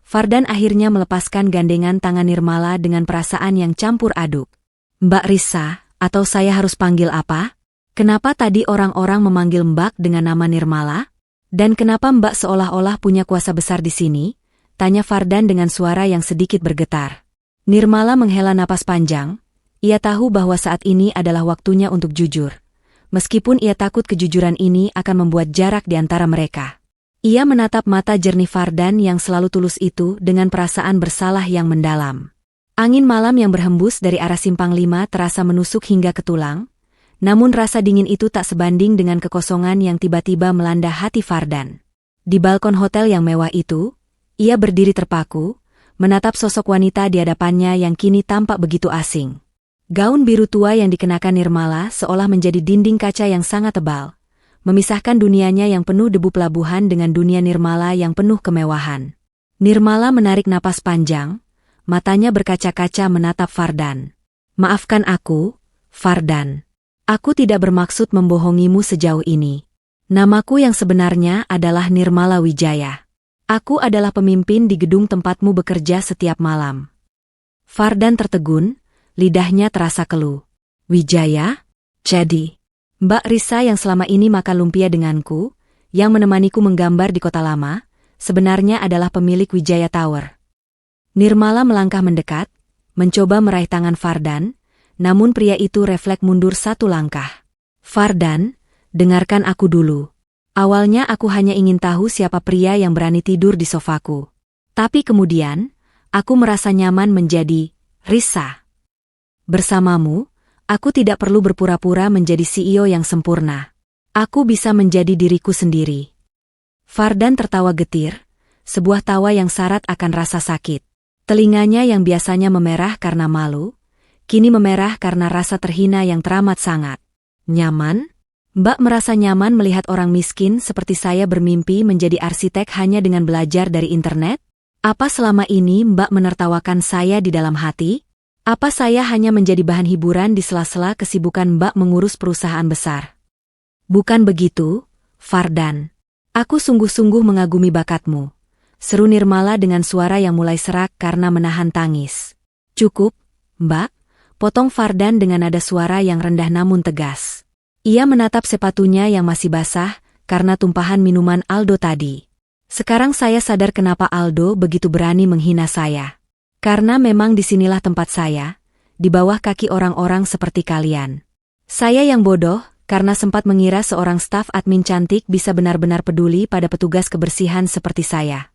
Fardan akhirnya melepaskan gandengan tangan Nirmala dengan perasaan yang campur aduk. Mbak Risa, atau saya harus panggil apa? Kenapa tadi orang-orang memanggil Mbak dengan nama Nirmala? Dan kenapa Mbak seolah-olah punya kuasa besar di sini? Tanya Fardan dengan suara yang sedikit bergetar. Nirmala menghela napas panjang. Ia tahu bahwa saat ini adalah waktunya untuk jujur. Meskipun ia takut kejujuran ini akan membuat jarak di antara mereka. Ia menatap mata jernih Fardan yang selalu tulus itu dengan perasaan bersalah yang mendalam. Angin malam yang berhembus dari arah Simpang 5 terasa menusuk hingga ke tulang, namun rasa dingin itu tak sebanding dengan kekosongan yang tiba-tiba melanda hati Fardan. Di balkon hotel yang mewah itu, ia berdiri terpaku, menatap sosok wanita di hadapannya yang kini tampak begitu asing. Gaun biru tua yang dikenakan Nirmala seolah menjadi dinding kaca yang sangat tebal, memisahkan dunianya yang penuh debu pelabuhan dengan dunia Nirmala yang penuh kemewahan. Nirmala menarik napas panjang, matanya berkaca-kaca menatap Fardan. Maafkan aku, Fardan. Aku tidak bermaksud membohongimu sejauh ini. Namaku yang sebenarnya adalah Nirmala Wijaya. Aku adalah pemimpin di gedung tempatmu bekerja setiap malam. Fardan tertegun, lidahnya terasa keluh. Wijaya? Jadi, Mbak Risa yang selama ini makan lumpia denganku, yang menemaniku menggambar di kota lama, sebenarnya adalah pemilik Wijaya Tower. Nirmala melangkah mendekat, mencoba meraih tangan Fardan, namun pria itu refleks mundur satu langkah. Fardan, dengarkan aku dulu. Awalnya aku hanya ingin tahu siapa pria yang berani tidur di sofaku. Tapi kemudian, aku merasa nyaman menjadi Risa. Bersamamu, aku tidak perlu berpura-pura menjadi CEO yang sempurna. Aku bisa menjadi diriku sendiri. Fardan tertawa getir, sebuah tawa yang syarat akan rasa sakit. Telinganya yang biasanya memerah karena malu, kini memerah karena rasa terhina yang teramat sangat. Nyaman? Mbak merasa nyaman melihat orang miskin seperti saya bermimpi menjadi arsitek hanya dengan belajar dari internet? Apa selama ini Mbak menertawakan saya di dalam hati? Apa saya hanya menjadi bahan hiburan di sela-sela kesibukan Mbak mengurus perusahaan besar? Bukan begitu, Fardan. Aku sungguh-sungguh mengagumi bakatmu. Seru Nirmala dengan suara yang mulai serak karena menahan tangis. Cukup, Mbak, potong Fardan dengan nada suara yang rendah namun tegas. Ia menatap sepatunya yang masih basah karena tumpahan minuman Aldo tadi. Sekarang saya sadar kenapa Aldo begitu berani menghina saya. Karena memang disinilah tempat saya, di bawah kaki orang-orang seperti kalian. Saya yang bodoh karena sempat mengira seorang staf admin cantik bisa benar-benar peduli pada petugas kebersihan seperti saya.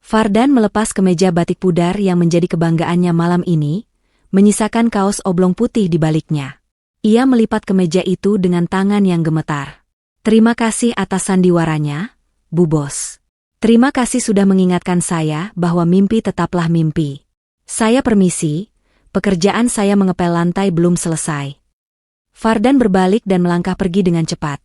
Fardan melepas kemeja batik pudar yang menjadi kebanggaannya malam ini, menyisakan kaos oblong putih di baliknya. Ia melipat kemeja itu dengan tangan yang gemetar. Terima kasih atas sandiwaranya, Bu Bos. Terima kasih sudah mengingatkan saya bahwa mimpi tetaplah mimpi. Saya permisi, pekerjaan saya mengepel lantai belum selesai. Fardan berbalik dan melangkah pergi dengan cepat,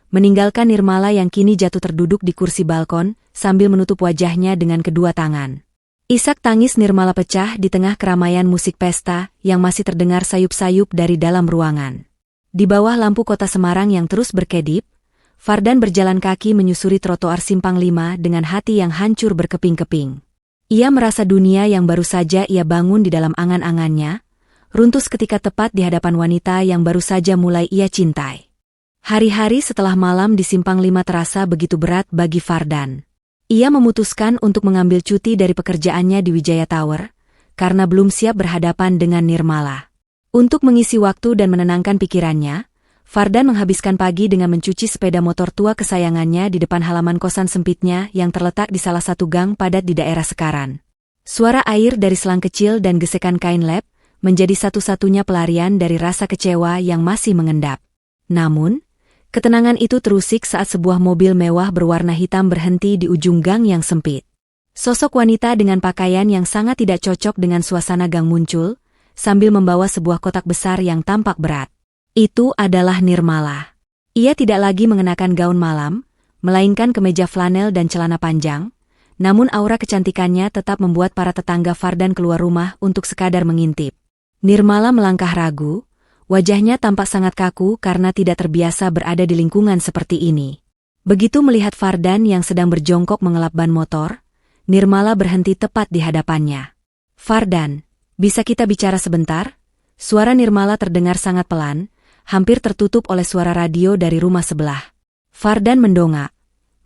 meninggalkan Nirmala yang kini jatuh terduduk di kursi balkon sambil menutup wajahnya dengan kedua tangan. Isak tangis Nirmala pecah di tengah keramaian musik pesta yang masih terdengar sayup-sayup dari dalam ruangan. Di bawah lampu kota Semarang yang terus berkedip, Fardan berjalan kaki menyusuri trotoar Simpang 5 dengan hati yang hancur berkeping-keping. Ia merasa dunia yang baru saja ia bangun di dalam angan-angannya runtuh seketika tepat di hadapan wanita yang baru saja mulai ia cintai. Hari-hari setelah malam di Simpang 5 terasa begitu berat bagi Fardan. Ia memutuskan untuk mengambil cuti dari pekerjaannya di Wijaya Tower, karena belum siap berhadapan dengan Nirmala. Untuk mengisi waktu dan menenangkan pikirannya, Fardan menghabiskan pagi dengan mencuci sepeda motor tua kesayangannya di depan halaman kosan sempitnya yang terletak di salah satu gang padat di daerah Sekaran. Suara air dari selang kecil dan gesekan kain lap menjadi satu-satunya pelarian dari rasa kecewa yang masih mengendap. Namun, ketenangan itu terusik saat sebuah mobil mewah berwarna hitam berhenti di ujung gang yang sempit. Sosok wanita dengan pakaian yang sangat tidak cocok dengan suasana gang muncul, sambil membawa sebuah kotak besar yang tampak berat. Itu adalah Nirmala. Ia tidak lagi mengenakan gaun malam, melainkan kemeja flanel dan celana panjang, namun aura kecantikannya tetap membuat para tetangga Fardan keluar rumah untuk sekadar mengintip. Nirmala melangkah ragu, wajahnya tampak sangat kaku karena tidak terbiasa berada di lingkungan seperti ini. Begitu melihat Fardan yang sedang berjongkok mengelap ban motor, Nirmala berhenti tepat di hadapannya. "Fardan, bisa kita bicara sebentar?" Suara Nirmala terdengar sangat pelan, hampir tertutup oleh suara radio dari rumah sebelah. Fardan mendongak.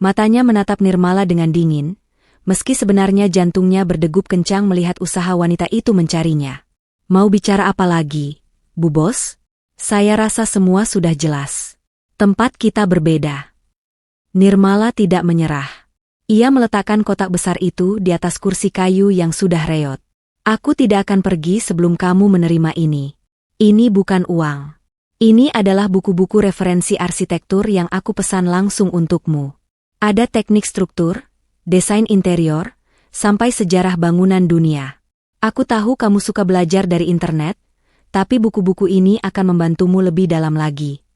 Matanya menatap Nirmala dengan dingin, meski sebenarnya jantungnya berdegup kencang melihat usaha wanita itu mencarinya. "Mau bicara apa lagi, Bu Bos? Saya rasa semua sudah jelas. Tempat kita berbeda." Nirmala tidak menyerah. Ia meletakkan kotak besar itu di atas kursi kayu yang sudah reot. "Aku tidak akan pergi sebelum kamu menerima ini. Ini bukan uang. Ini adalah buku-buku referensi arsitektur yang aku pesan langsung untukmu. Ada teknik struktur, desain interior, sampai sejarah bangunan dunia. Aku tahu kamu suka belajar dari internet, tapi buku-buku ini akan membantumu lebih dalam lagi."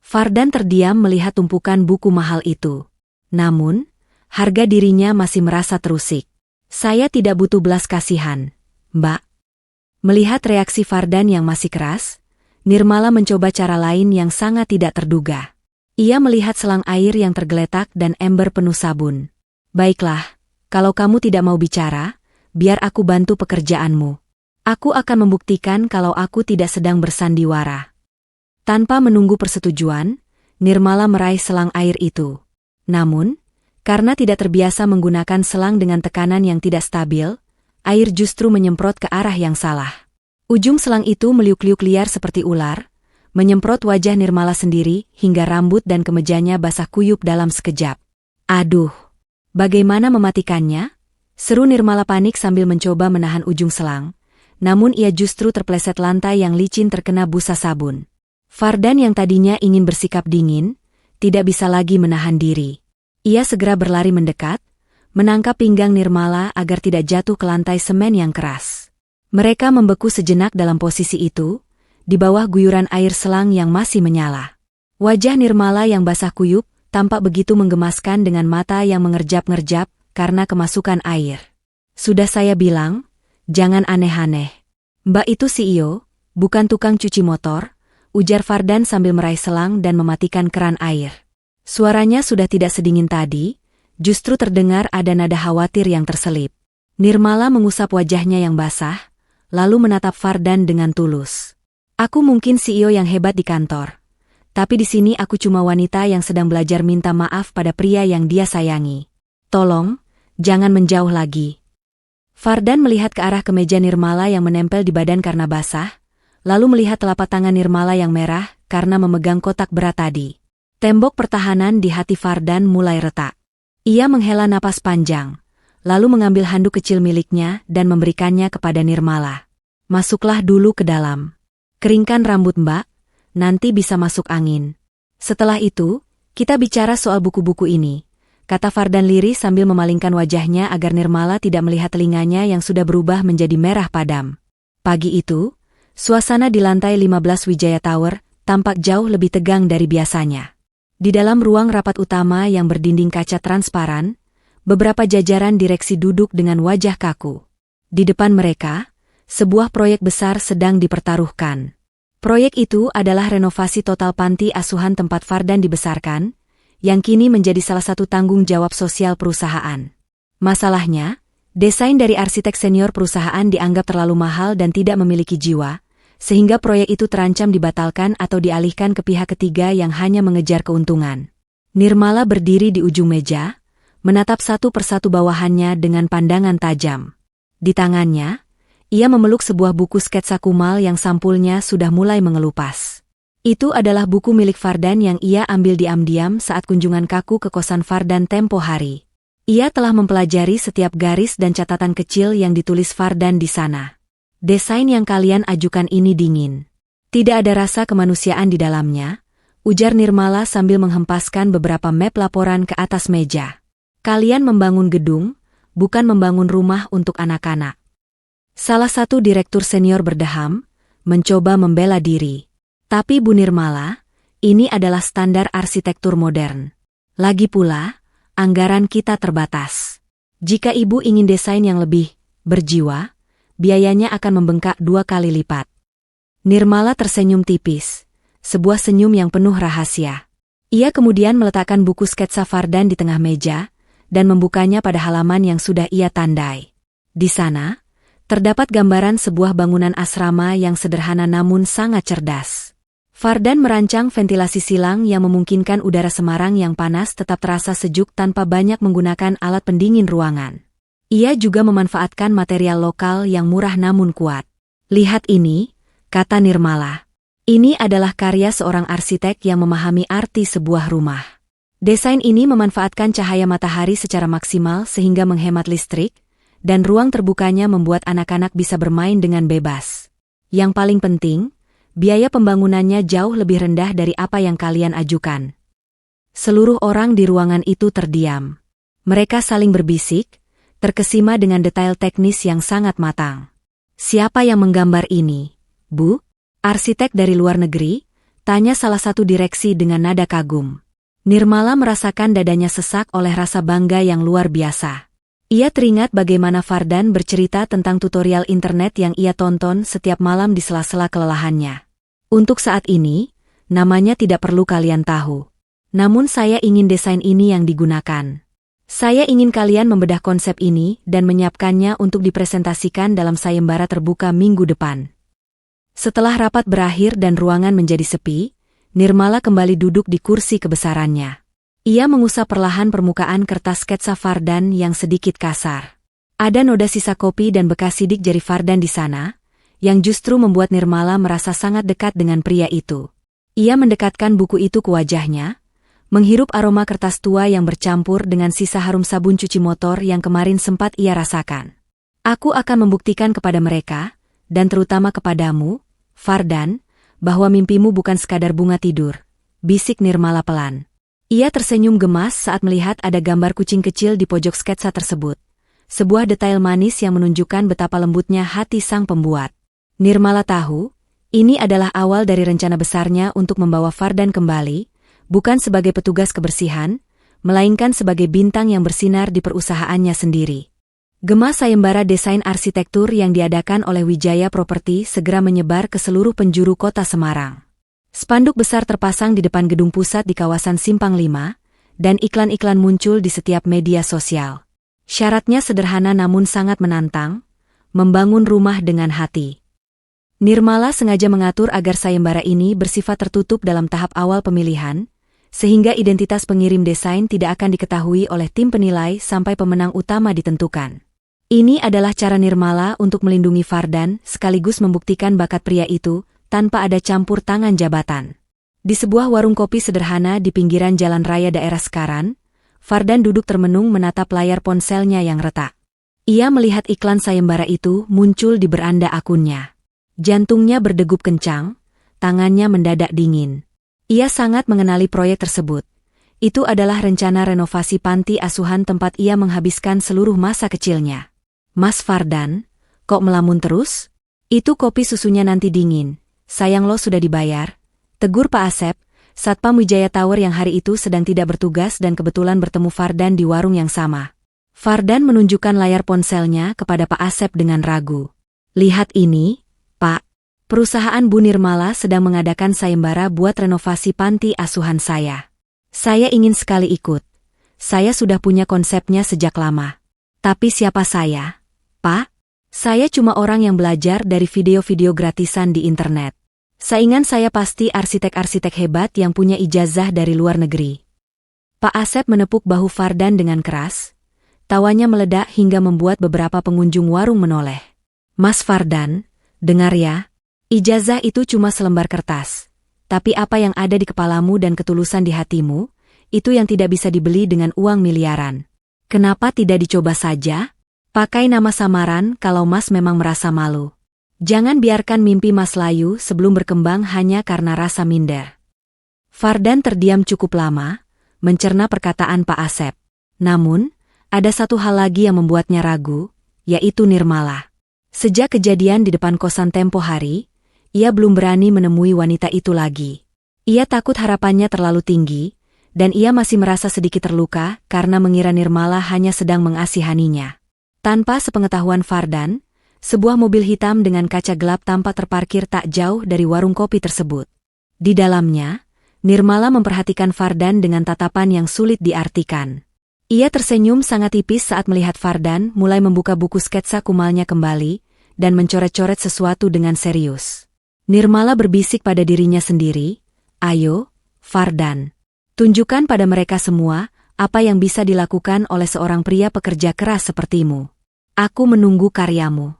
Fardan terdiam melihat tumpukan buku mahal itu. Namun, harga dirinya masih merasa terusik. "Saya tidak butuh belas kasihan, Mbak." Melihat reaksi Fardan yang masih keras, Nirmala mencoba cara lain yang sangat tidak terduga. Ia melihat selang air yang tergeletak dan ember penuh sabun. "Baiklah, kalau kamu tidak mau bicara, biar aku bantu pekerjaanmu. Aku akan membuktikan kalau aku tidak sedang bersandiwara." Tanpa menunggu persetujuan, Nirmala meraih selang air itu. Namun, karena tidak terbiasa menggunakan selang dengan tekanan yang tidak stabil, air justru menyemprot ke arah yang salah. Ujung selang itu meliuk-liuk liar seperti ular, menyemprot wajah Nirmala sendiri hingga rambut dan kemejanya basah kuyup dalam sekejap. "Aduh, bagaimana mematikannya?" Seru Nirmala panik sambil mencoba menahan ujung selang, namun ia justru terpleset lantai yang licin terkena busa sabun. Fardan yang tadinya ingin bersikap dingin, tidak bisa lagi menahan diri. Ia segera berlari mendekat, menangkap pinggang Nirmala agar tidak jatuh ke lantai semen yang keras. Mereka membeku sejenak dalam posisi itu, di bawah guyuran air selang yang masih menyala. Wajah Nirmala yang basah kuyup tampak begitu menggemaskan dengan mata yang mengerjap-ngerjap karena kemasukan air. "Sudah saya bilang, jangan aneh-aneh. Mbak itu CEO, bukan tukang cuci motor," ujar Fardan sambil meraih selang dan mematikan keran air. Suaranya sudah tidak sedingin tadi, justru terdengar ada nada khawatir yang terselip. Nirmala mengusap wajahnya yang basah, lalu menatap Fardan dengan tulus. "Aku mungkin CEO yang hebat di kantor, tapi di sini aku cuma wanita yang sedang belajar minta maaf pada pria yang dia sayangi. Tolong, jangan menjauh lagi." Fardan melihat ke arah kemeja Nirmala yang menempel di badan karena basah, lalu melihat telapak tangan Nirmala yang merah karena memegang kotak berat tadi. Tembok pertahanan di hati Fardan mulai retak. Ia menghela napas panjang, lalu mengambil handuk kecil miliknya dan memberikannya kepada Nirmala. Masuklah dulu ke dalam. Keringkan rambut Mbak, nanti bisa masuk angin. Setelah itu, kita bicara soal buku-buku ini, kata Fardan lirih sambil memalingkan wajahnya agar Nirmala tidak melihat telinganya yang sudah berubah menjadi merah padam. Pagi itu, suasana di lantai 15 Wijaya Tower tampak jauh lebih tegang dari biasanya. Di dalam ruang rapat utama yang berdinding kaca transparan, beberapa jajaran direksi duduk dengan wajah kaku. Di depan mereka, sebuah proyek besar sedang dipertaruhkan. Proyek itu adalah renovasi total panti asuhan tempat Fardan dibesarkan, yang kini menjadi salah satu tanggung jawab sosial perusahaan. Masalahnya, desain dari arsitek senior perusahaan dianggap terlalu mahal dan tidak memiliki jiwa, sehingga proyek itu terancam dibatalkan atau dialihkan ke pihak ketiga yang hanya mengejar keuntungan. Nirmala berdiri di ujung meja, menatap satu persatu bawahannya dengan pandangan tajam. Di tangannya, ia memeluk sebuah buku sketsa kumal yang sampulnya sudah mulai mengelupas. Itu adalah buku milik Fardan yang ia ambil diam-diam saat kunjungan kaku ke kosan Fardan tempo hari. Ia telah mempelajari setiap garis dan catatan kecil yang ditulis Fardan di sana. Desain yang kalian ajukan ini dingin. Tidak ada rasa kemanusiaan di dalamnya, ujar Nirmala sambil menghempaskan beberapa map laporan ke atas meja. Kalian membangun gedung, bukan membangun rumah untuk anak-anak. Salah satu direktur senior berdeham, mencoba membela diri. Tapi Bu Nirmala, ini adalah standar arsitektur modern. Lagi pula, anggaran kita terbatas. Jika Ibu ingin desain yang lebih berjiwa, biayanya akan membengkak 2 kali lipat. Nirmala tersenyum tipis, sebuah senyum yang penuh rahasia. Ia kemudian meletakkan buku sketsa Fardan di tengah meja, dan membukanya pada halaman yang sudah ia tandai. Di sana, terdapat gambaran sebuah bangunan asrama yang sederhana namun sangat cerdas. Fardan merancang ventilasi silang yang memungkinkan udara Semarang yang panas tetap terasa sejuk tanpa banyak menggunakan alat pendingin ruangan. Ia juga memanfaatkan material lokal yang murah namun kuat. Lihat ini, kata Nirmala. Ini adalah karya seorang arsitek yang memahami arti sebuah rumah. Desain ini memanfaatkan cahaya matahari secara maksimal sehingga menghemat listrik, dan ruang terbukanya membuat anak-anak bisa bermain dengan bebas. Yang paling penting, biaya pembangunannya jauh lebih rendah dari apa yang kalian ajukan. Seluruh orang di ruangan itu terdiam. Mereka saling berbisik, terkesima dengan detail teknis yang sangat matang. Siapa yang menggambar ini, Bu? Arsitek dari luar negeri? Tanya salah satu direksi dengan nada kagum. Nirmala merasakan dadanya sesak oleh rasa bangga yang luar biasa. Ia teringat bagaimana Fardan bercerita tentang tutorial internet yang ia tonton setiap malam di sela-sela kelelahannya. Untuk saat ini, namanya tidak perlu kalian tahu. Namun saya ingin desain ini yang digunakan. Saya ingin kalian membedah konsep ini dan menyiapkannya untuk dipresentasikan dalam sayembara terbuka minggu depan. Setelah rapat berakhir dan ruangan menjadi sepi, Nirmala kembali duduk di kursi kebesarannya. Ia mengusap perlahan permukaan kertas sketsa Fardan yang sedikit kasar. Ada noda sisa kopi dan bekas sidik jari Fardan di sana, yang justru membuat Nirmala merasa sangat dekat dengan pria itu. Ia mendekatkan buku itu ke wajahnya, menghirup aroma kertas tua yang bercampur dengan sisa harum sabun cuci motor yang kemarin sempat ia rasakan. Aku akan membuktikan kepada mereka, dan terutama kepadamu, Fardan, bahwa mimpimu bukan sekadar bunga tidur, bisik Nirmala pelan. Ia tersenyum gemas saat melihat ada gambar kucing kecil di pojok sketsa tersebut. Sebuah detail manis yang menunjukkan betapa lembutnya hati sang pembuat. Nirmala tahu, ini adalah awal dari rencana besarnya untuk membawa Fardan kembali, bukan sebagai petugas kebersihan, melainkan sebagai bintang yang bersinar di perusahaannya sendiri. Gema sayembara desain arsitektur yang diadakan oleh Wijaya Property segera menyebar ke seluruh penjuru kota Semarang. Spanduk besar terpasang di depan gedung pusat di kawasan Simpang 5, dan iklan-iklan muncul di setiap media sosial. Syaratnya sederhana namun sangat menantang, membangun rumah dengan hati. Nirmala sengaja mengatur agar sayembara ini bersifat tertutup dalam tahap awal pemilihan, sehingga identitas pengirim desain tidak akan diketahui oleh tim penilai sampai pemenang utama ditentukan. Ini adalah cara Nirmala untuk melindungi Fardan sekaligus membuktikan bakat pria itu tanpa ada campur tangan jabatan. Di sebuah warung kopi sederhana di pinggiran jalan raya daerah Sekaran, Fardan duduk termenung menatap layar ponselnya yang retak. Ia melihat iklan sayembara itu muncul di beranda akunnya. Jantungnya berdegup kencang, tangannya mendadak dingin. Ia sangat mengenali proyek tersebut. Itu adalah rencana renovasi panti asuhan tempat ia menghabiskan seluruh masa kecilnya. Mas Fardan, kok melamun terus? Itu kopi susunya nanti dingin. Sayang lo sudah dibayar. Tegur Pak Asep, Satpam Wijaya Tower yang hari itu sedang tidak bertugas dan kebetulan bertemu Fardan di warung yang sama. Fardan menunjukkan layar ponselnya kepada Pak Asep dengan ragu. Lihat ini, Pak. Perusahaan Bu Nirmala sedang mengadakan sayembara buat renovasi panti asuhan saya. Saya ingin sekali ikut. Saya sudah punya konsepnya sejak lama. Tapi siapa saya, Pak? Saya cuma orang yang belajar dari video-video gratisan di internet. Saingan saya pasti arsitek-arsitek hebat yang punya ijazah dari luar negeri. Pak Asep menepuk bahu Fardan dengan keras. Tawanya meledak hingga membuat beberapa pengunjung warung menoleh. Mas Fardan, dengar ya. Ijazah itu cuma selembar kertas. Tapi apa yang ada di kepalamu dan ketulusan di hatimu, itu yang tidak bisa dibeli dengan uang miliaran. Kenapa tidak dicoba saja? Pakai nama samaran kalau Mas memang merasa malu. Jangan biarkan mimpi Mas layu sebelum berkembang hanya karena rasa minder. Fardan terdiam cukup lama, mencerna perkataan Pak Asep. Namun, ada satu hal lagi yang membuatnya ragu, yaitu Nirmala. Sejak kejadian di depan kosan tempo hari, ia belum berani menemui wanita itu lagi. Ia takut harapannya terlalu tinggi, dan ia masih merasa sedikit terluka karena mengira Nirmala hanya sedang mengasihaninya. Tanpa sepengetahuan Fardan, sebuah mobil hitam dengan kaca gelap tampak terparkir tak jauh dari warung kopi tersebut. Di dalamnya, Nirmala memperhatikan Fardan dengan tatapan yang sulit diartikan. Ia tersenyum sangat tipis saat melihat Fardan mulai membuka buku sketsa kumalnya kembali dan mencoret-coret sesuatu dengan serius. Nirmala berbisik pada dirinya sendiri, "Ayo, Fardan. Tunjukkan pada mereka semua apa yang bisa dilakukan oleh seorang pria pekerja keras sepertimu. Aku menunggu karyamu."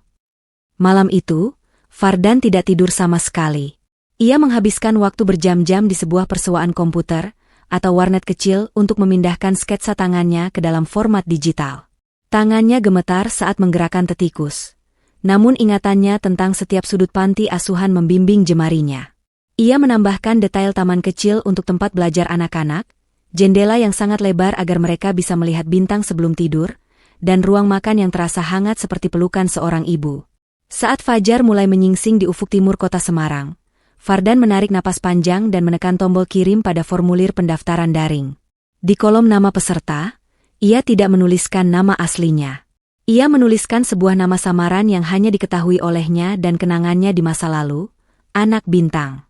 Malam itu, Fardan tidak tidur sama sekali. Ia menghabiskan waktu berjam-jam di sebuah persewaan komputer atau warnet kecil untuk memindahkan sketsa tangannya ke dalam format digital. Tangannya gemetar saat menggerakkan tetikus. Namun ingatannya tentang setiap sudut panti asuhan membimbing jemarinya. Ia menambahkan detail taman kecil untuk tempat belajar anak-anak, jendela yang sangat lebar agar mereka bisa melihat bintang sebelum tidur, dan ruang makan yang terasa hangat seperti pelukan seorang ibu. Saat fajar mulai menyingsing di ufuk timur kota Semarang, Fardan menarik napas panjang dan menekan tombol kirim pada formulir pendaftaran daring. Di kolom nama peserta, ia tidak menuliskan nama aslinya. Ia menuliskan sebuah nama samaran yang hanya diketahui olehnya dan kenangannya di masa lalu, Anak Bintang.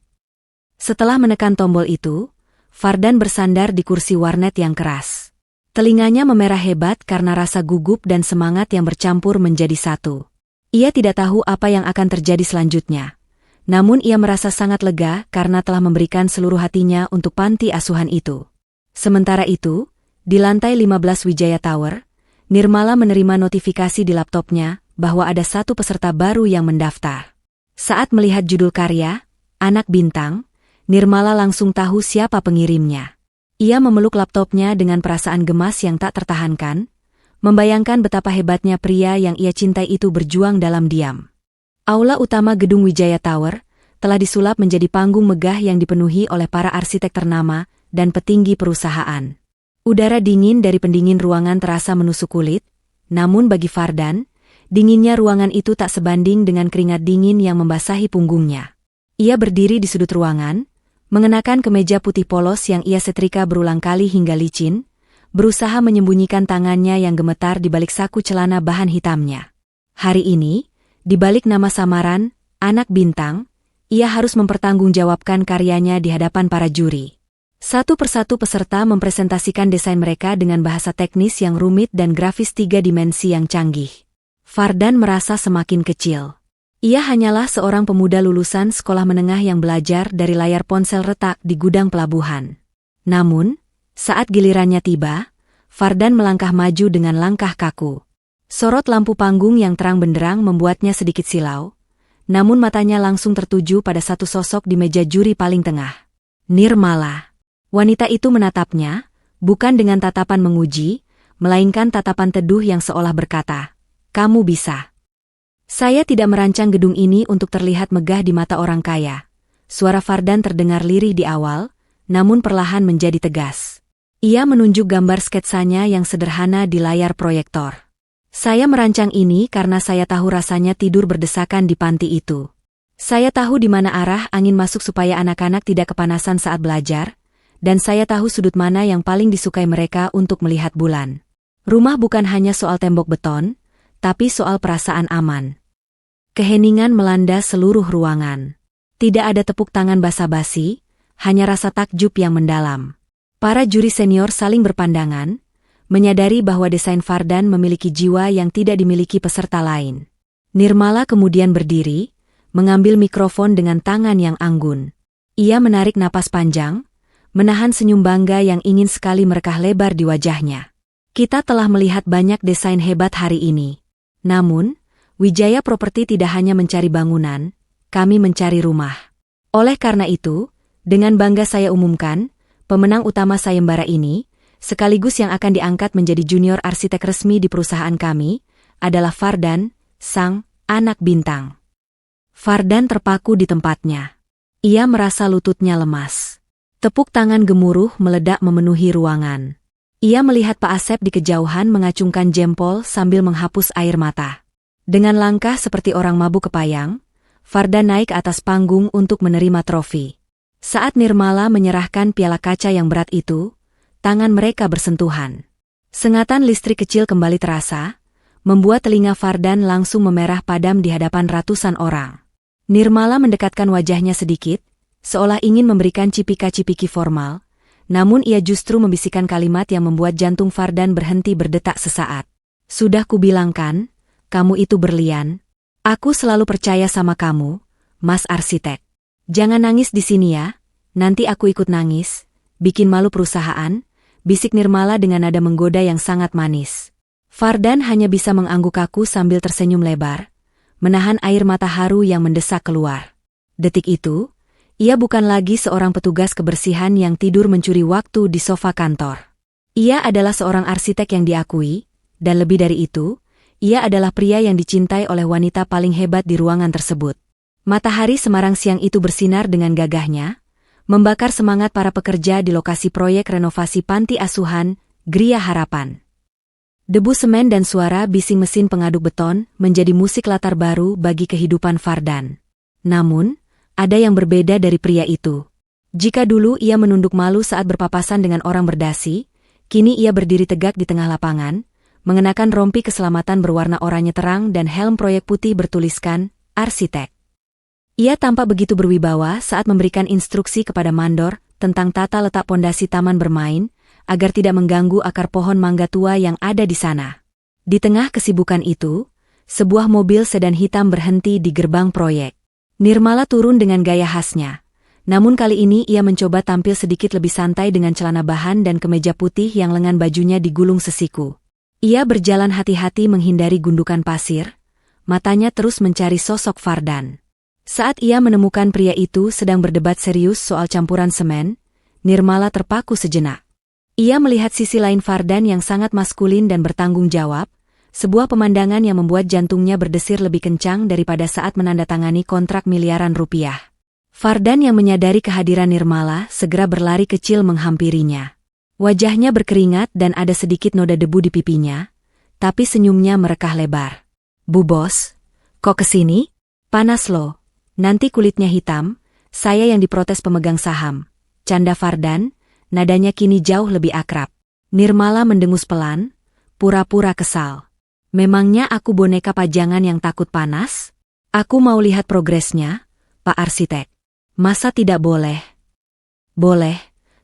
Setelah menekan tombol itu, Fardan bersandar di kursi warnet yang keras. Telinganya memerah hebat karena rasa gugup dan semangat yang bercampur menjadi satu. Ia tidak tahu apa yang akan terjadi selanjutnya. Namun ia merasa sangat lega karena telah memberikan seluruh hatinya untuk panti asuhan itu. Sementara itu, di lantai 15 Wijaya Tower, Nirmala menerima notifikasi di laptopnya bahwa ada satu peserta baru yang mendaftar. Saat melihat judul karya, Anak Bintang, Nirmala langsung tahu siapa pengirimnya. Ia memeluk laptopnya dengan perasaan gemas yang tak tertahankan, membayangkan betapa hebatnya pria yang ia cintai itu berjuang dalam diam. Aula utama gedung Wijaya Tower telah disulap menjadi panggung megah yang dipenuhi oleh para arsitek ternama dan petinggi perusahaan. Udara dingin dari pendingin ruangan terasa menusuk kulit, namun bagi Fardan, dinginnya ruangan itu tak sebanding dengan keringat dingin yang membasahi punggungnya. Ia berdiri di sudut ruangan, mengenakan kemeja putih polos yang ia setrika berulang kali hingga licin, berusaha menyembunyikan tangannya yang gemetar di balik saku celana bahan hitamnya. Hari ini, di balik nama samaran, Anak Bintang, ia harus mempertanggungjawabkan karyanya di hadapan para juri. Satu persatu peserta mempresentasikan desain mereka dengan bahasa teknis yang rumit dan grafis 3 dimensi yang canggih. Fardan merasa semakin kecil. Ia hanyalah seorang pemuda lulusan sekolah menengah yang belajar dari layar ponsel retak di gudang pelabuhan. Namun, saat gilirannya tiba, Fardan melangkah maju dengan langkah kaku. Sorot lampu panggung yang terang benderang membuatnya sedikit silau, namun matanya langsung tertuju pada satu sosok di meja juri paling tengah. Nirmala. Wanita itu menatapnya, bukan dengan tatapan menguji, melainkan tatapan teduh yang seolah berkata, "Kamu bisa." Saya tidak merancang gedung ini untuk terlihat megah di mata orang kaya. Suara Fardan terdengar lirih di awal, namun perlahan menjadi tegas. Ia menunjuk gambar sketsanya yang sederhana di layar proyektor. Saya merancang ini karena saya tahu rasanya tidur berdesakan di panti itu. Saya tahu di mana arah angin masuk supaya anak-anak tidak kepanasan saat belajar, dan saya tahu sudut mana yang paling disukai mereka untuk melihat bulan. Rumah bukan hanya soal tembok beton, tapi soal perasaan aman. Keheningan melanda seluruh ruangan. Tidak ada tepuk tangan basa-basi, hanya rasa takjub yang mendalam. Para juri senior saling berpandangan, menyadari bahwa desain Fardan memiliki jiwa yang tidak dimiliki peserta lain. Nirmala kemudian berdiri, mengambil mikrofon dengan tangan yang anggun. Ia menarik napas panjang, menahan senyum bangga yang ingin sekali merekah lebar di wajahnya. Kita telah melihat banyak desain hebat hari ini. Namun, Wijaya Property tidak hanya mencari bangunan, kami mencari rumah. Oleh karena itu, dengan bangga saya umumkan, pemenang utama sayembara ini, sekaligus yang akan diangkat menjadi junior arsitek resmi di perusahaan kami, adalah Fardan, sang anak bintang. Fardan terpaku di tempatnya. Ia merasa lututnya lemas. Tepuk tangan gemuruh meledak memenuhi ruangan. Ia melihat Pak Asep di kejauhan mengacungkan jempol sambil menghapus air mata. Dengan langkah seperti orang mabuk kepayang, Fardan naik ke atas panggung untuk menerima trofi. Saat Nirmala menyerahkan piala kaca yang berat itu, tangan mereka bersentuhan. Sengatan listrik kecil kembali terasa, membuat telinga Fardan langsung memerah padam di hadapan ratusan orang. Nirmala mendekatkan wajahnya sedikit, seolah ingin memberikan cipika-cipiki formal, namun ia justru membisikkan kalimat yang membuat jantung Fardan berhenti berdetak sesaat. "Sudah kubilangkan, kamu itu berlian. Aku selalu percaya sama kamu, Mas Arsitek. Jangan nangis di sini ya, nanti aku ikut nangis, bikin malu perusahaan," bisik Nirmala dengan nada menggoda yang sangat manis. Fardan hanya bisa mengangguk kaku sambil tersenyum lebar, menahan air mata haru yang mendesak keluar. Detik itu, ia bukan lagi seorang petugas kebersihan yang tidur mencuri waktu di sofa kantor. Ia adalah seorang arsitek yang diakui, dan lebih dari itu, ia adalah pria yang dicintai oleh wanita paling hebat di ruangan tersebut. Matahari Semarang siang itu bersinar dengan gagahnya, membakar semangat para pekerja di lokasi proyek renovasi panti asuhan, Gria Harapan. Debu semen dan suara bising mesin pengaduk beton menjadi musik latar baru bagi kehidupan Fardan. Namun, ada yang berbeda dari pria itu. Jika dulu ia menunduk malu saat berpapasan dengan orang berdasi, kini ia berdiri tegak di tengah lapangan, mengenakan rompi keselamatan berwarna oranye terang dan helm proyek putih bertuliskan, Arsitek. Ia tampak begitu berwibawa saat memberikan instruksi kepada mandor tentang tata letak pondasi taman bermain, agar tidak mengganggu akar pohon mangga tua yang ada di sana. Di tengah kesibukan itu, sebuah mobil sedan hitam berhenti di gerbang proyek. Nirmala turun dengan gaya khasnya. Namun kali ini ia mencoba tampil sedikit lebih santai dengan celana bahan dan kemeja putih yang lengan bajunya digulung sesiku. Ia berjalan hati-hati menghindari gundukan pasir, matanya terus mencari sosok Fardan. Saat ia menemukan pria itu sedang berdebat serius soal campuran semen, Nirmala terpaku sejenak. Ia melihat sisi lain Fardan yang sangat maskulin dan bertanggung jawab, sebuah pemandangan yang membuat jantungnya berdesir lebih kencang daripada saat menandatangani kontrak miliaran rupiah. Fardan yang menyadari kehadiran Nirmala segera berlari kecil menghampirinya. Wajahnya berkeringat dan ada sedikit noda debu di pipinya, tapi senyumnya merekah lebar. "Bu Bos, kok kesini? Panas loh, nanti kulitnya hitam, saya yang diprotes pemegang saham," canda Fardan. Nadanya kini jauh lebih akrab. Nirmala mendengus pelan, pura-pura kesal. "Memangnya aku boneka pajangan yang takut panas? Aku mau lihat progresnya, Pak Arsitek." "Masa tidak boleh?" "Boleh,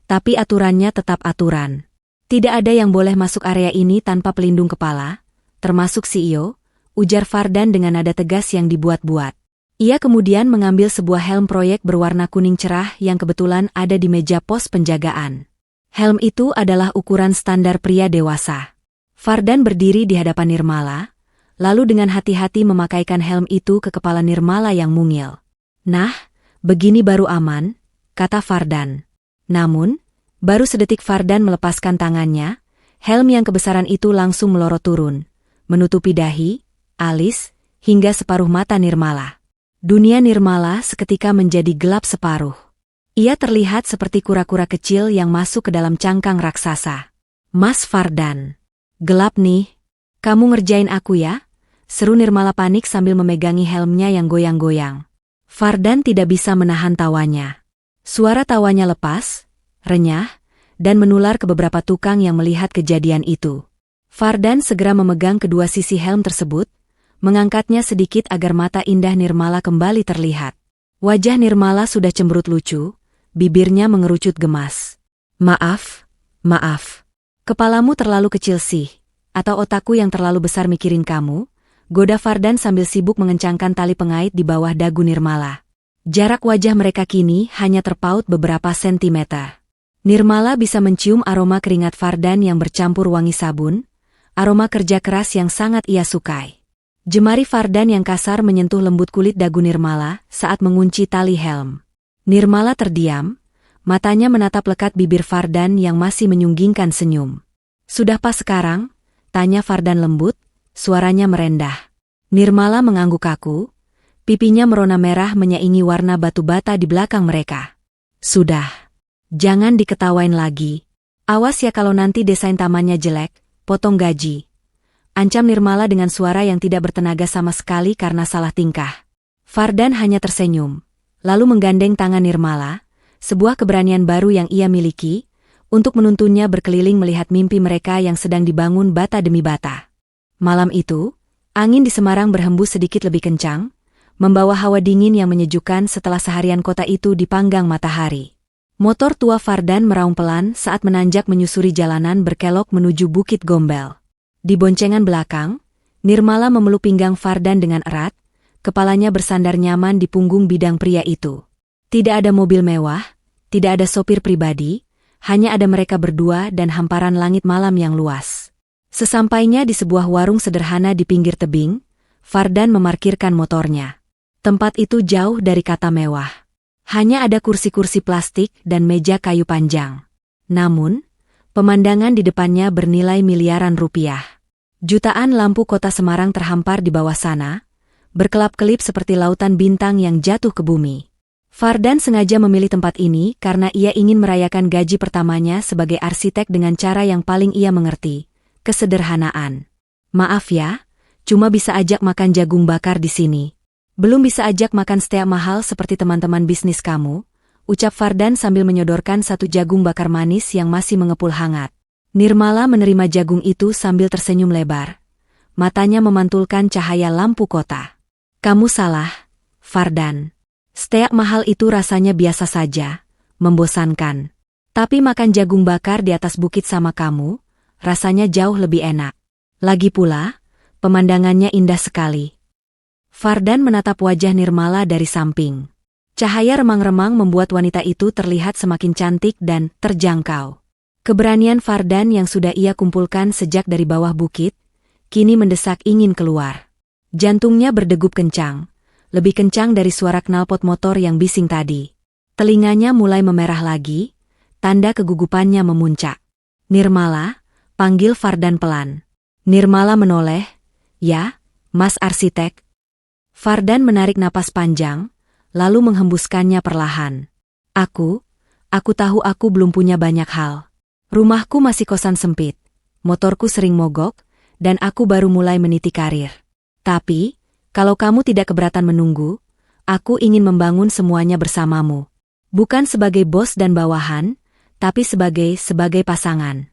tapi aturannya tetap aturan. Tidak ada yang boleh masuk area ini tanpa pelindung kepala, termasuk CEO," ujar Fardan dengan nada tegas yang dibuat-buat. Ia kemudian mengambil sebuah helm proyek berwarna kuning cerah yang kebetulan ada di meja pos penjagaan. Helm itu adalah ukuran standar pria dewasa. Fardan berdiri di hadapan Nirmala, lalu dengan hati-hati memakaikan helm itu ke kepala Nirmala yang mungil. "Nah, begini baru aman," kata Fardan. Namun, baru sedetik Fardan melepaskan tangannya, helm yang kebesaran itu langsung melorot turun, menutupi dahi, alis, hingga separuh mata Nirmala. Dunia Nirmala seketika menjadi gelap separuh. Ia terlihat seperti kura-kura kecil yang masuk ke dalam cangkang raksasa. Mas Fardan. Gelap nih. Kamu ngerjain aku ya? Seru Nirmala panik sambil memegangi helmnya yang goyang-goyang. Fardan tidak bisa menahan tawanya. Suara tawanya lepas, renyah, dan menular ke beberapa tukang yang melihat kejadian itu. Fardan segera memegang kedua sisi helm tersebut, mengangkatnya sedikit agar mata indah Nirmala kembali terlihat. Wajah Nirmala sudah cemberut lucu, bibirnya mengerucut gemas. Maaf. Kepalamu terlalu kecil sih, atau otakku yang terlalu besar mikirin kamu? Goda Fardan sambil sibuk mengencangkan tali pengait di bawah dagu Nirmala. Jarak wajah mereka kini hanya terpaut beberapa sentimeter. Nirmala bisa mencium aroma keringat Fardan yang bercampur wangi sabun, aroma kerja keras yang sangat ia sukai. Jemari Fardan yang kasar menyentuh lembut kulit dagu Nirmala saat mengunci tali helm. Nirmala terdiam, matanya menatap lekat bibir Fardan yang masih menyunggingkan senyum. Sudah pas sekarang? Tanya Fardan lembut, suaranya merendah. Nirmala mengangguk kaku, pipinya merona merah menyaingi warna batu bata di belakang mereka. Sudah. Jangan diketawain lagi. Awas ya kalau nanti desain tamannya jelek, potong gaji. Ancam Nirmala dengan suara yang tidak bertenaga sama sekali karena salah tingkah. Fardan hanya tersenyum, lalu menggandeng tangan Nirmala, sebuah keberanian baru yang ia miliki, untuk menuntunnya berkeliling melihat mimpi mereka yang sedang dibangun bata demi bata. Malam itu, angin di Semarang berhembus sedikit lebih kencang, membawa hawa dingin yang menyejukkan setelah seharian kota itu dipanggang matahari. Motor tua Fardan meraung pelan saat menanjak menyusuri jalanan berkelok menuju Bukit Gombel. Di boncengan belakang, Nirmala memeluk pinggang Fardan dengan erat, kepalanya bersandar nyaman di punggung bidang pria itu. Tidak ada mobil mewah, tidak ada sopir pribadi, hanya ada mereka berdua dan hamparan langit malam yang luas. Sesampainya di sebuah warung sederhana di pinggir tebing, Fardan memarkirkan motornya. Tempat itu jauh dari kata mewah. Hanya ada kursi-kursi plastik dan meja kayu panjang. Namun, pemandangan di depannya bernilai miliaran rupiah. Jutaan lampu kota Semarang terhampar di bawah sana, berkelap-kelip seperti lautan bintang yang jatuh ke bumi. Fardan sengaja memilih tempat ini karena ia ingin merayakan gaji pertamanya sebagai arsitek dengan cara yang paling ia mengerti, kesederhanaan. Maaf ya, cuma bisa ajak makan jagung bakar di sini. Belum bisa ajak makan steak mahal seperti teman-teman bisnis kamu, ucap Fardan sambil menyodorkan satu jagung bakar manis yang masih mengepul hangat. Nirmala menerima jagung itu sambil tersenyum lebar. Matanya memantulkan cahaya lampu kota. Kamu salah, Fardan. Steak mahal itu rasanya biasa saja, membosankan. Tapi makan jagung bakar di atas bukit sama kamu, rasanya jauh lebih enak. Lagi pula, pemandangannya indah sekali. Fardan menatap wajah Nirmala dari samping. Cahaya remang-remang membuat wanita itu terlihat semakin cantik dan terjangkau. Keberanian Fardan yang sudah ia kumpulkan sejak dari bawah bukit, kini mendesak ingin keluar. Jantungnya berdegup kencang, lebih kencang dari suara knalpot motor yang bising tadi. Telinganya mulai memerah lagi, tanda kegugupannya memuncak. Nirmala, panggil Fardan pelan. Nirmala menoleh, ya, Mas Arsitek. Fardan menarik napas panjang, lalu menghembuskannya perlahan. Aku tahu aku belum punya banyak hal. Rumahku masih kosan sempit, motorku sering mogok, dan aku baru mulai meniti karir. Tapi, kalau kamu tidak keberatan menunggu, aku ingin membangun semuanya bersamamu. Bukan sebagai bos dan bawahan, tapi sebagai pasangan.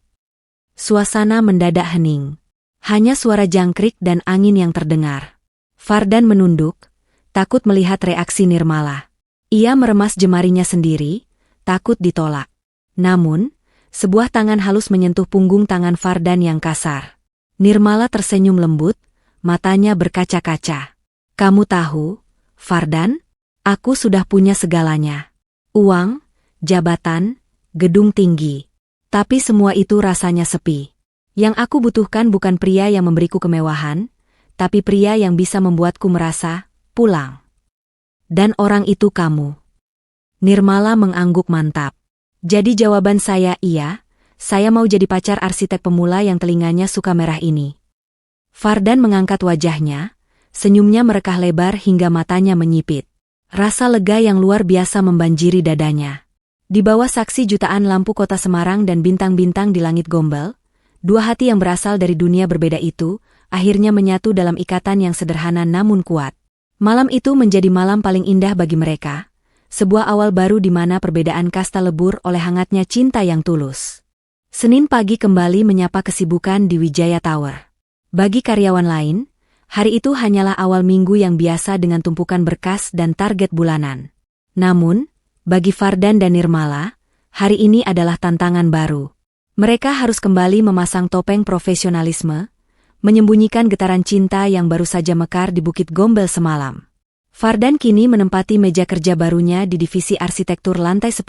Suasana mendadak hening. Hanya suara jangkrik dan angin yang terdengar. Fardan menunduk, takut melihat reaksi Nirmala. Ia meremas jemarinya sendiri, takut ditolak. Namun, sebuah tangan halus menyentuh punggung tangan Fardan yang kasar. Nirmala tersenyum lembut, matanya berkaca-kaca. Kamu tahu, Fardan, aku sudah punya segalanya. Uang, jabatan, gedung tinggi. Tapi semua itu rasanya sepi. Yang aku butuhkan bukan pria yang memberiku kemewahan, tapi pria yang bisa membuatku merasa pulang. Dan orang itu kamu. Nirmala mengangguk mantap. Jadi jawaban saya iya, saya mau jadi pacar arsitek pemula yang telinganya suka merah ini. Fardan mengangkat wajahnya, senyumnya merekah lebar hingga matanya menyipit. Rasa lega yang luar biasa membanjiri dadanya. Di bawah saksi jutaan lampu kota Semarang dan bintang-bintang di langit gombal, dua hati yang berasal dari dunia berbeda itu, akhirnya menyatu dalam ikatan yang sederhana namun kuat. Malam itu menjadi malam paling indah bagi mereka, sebuah awal baru di mana perbedaan kasta lebur oleh hangatnya cinta yang tulus. Senin pagi kembali menyapa kesibukan di Wijaya Tower. Bagi karyawan lain, hari itu hanyalah awal minggu yang biasa dengan tumpukan berkas dan target bulanan. Namun, bagi Fardan dan Nirmala, hari ini adalah tantangan baru. Mereka harus kembali memasang topeng profesionalisme, menyembunyikan getaran cinta yang baru saja mekar di Bukit Gombel semalam. Fardan kini menempati meja kerja barunya di divisi arsitektur lantai 10,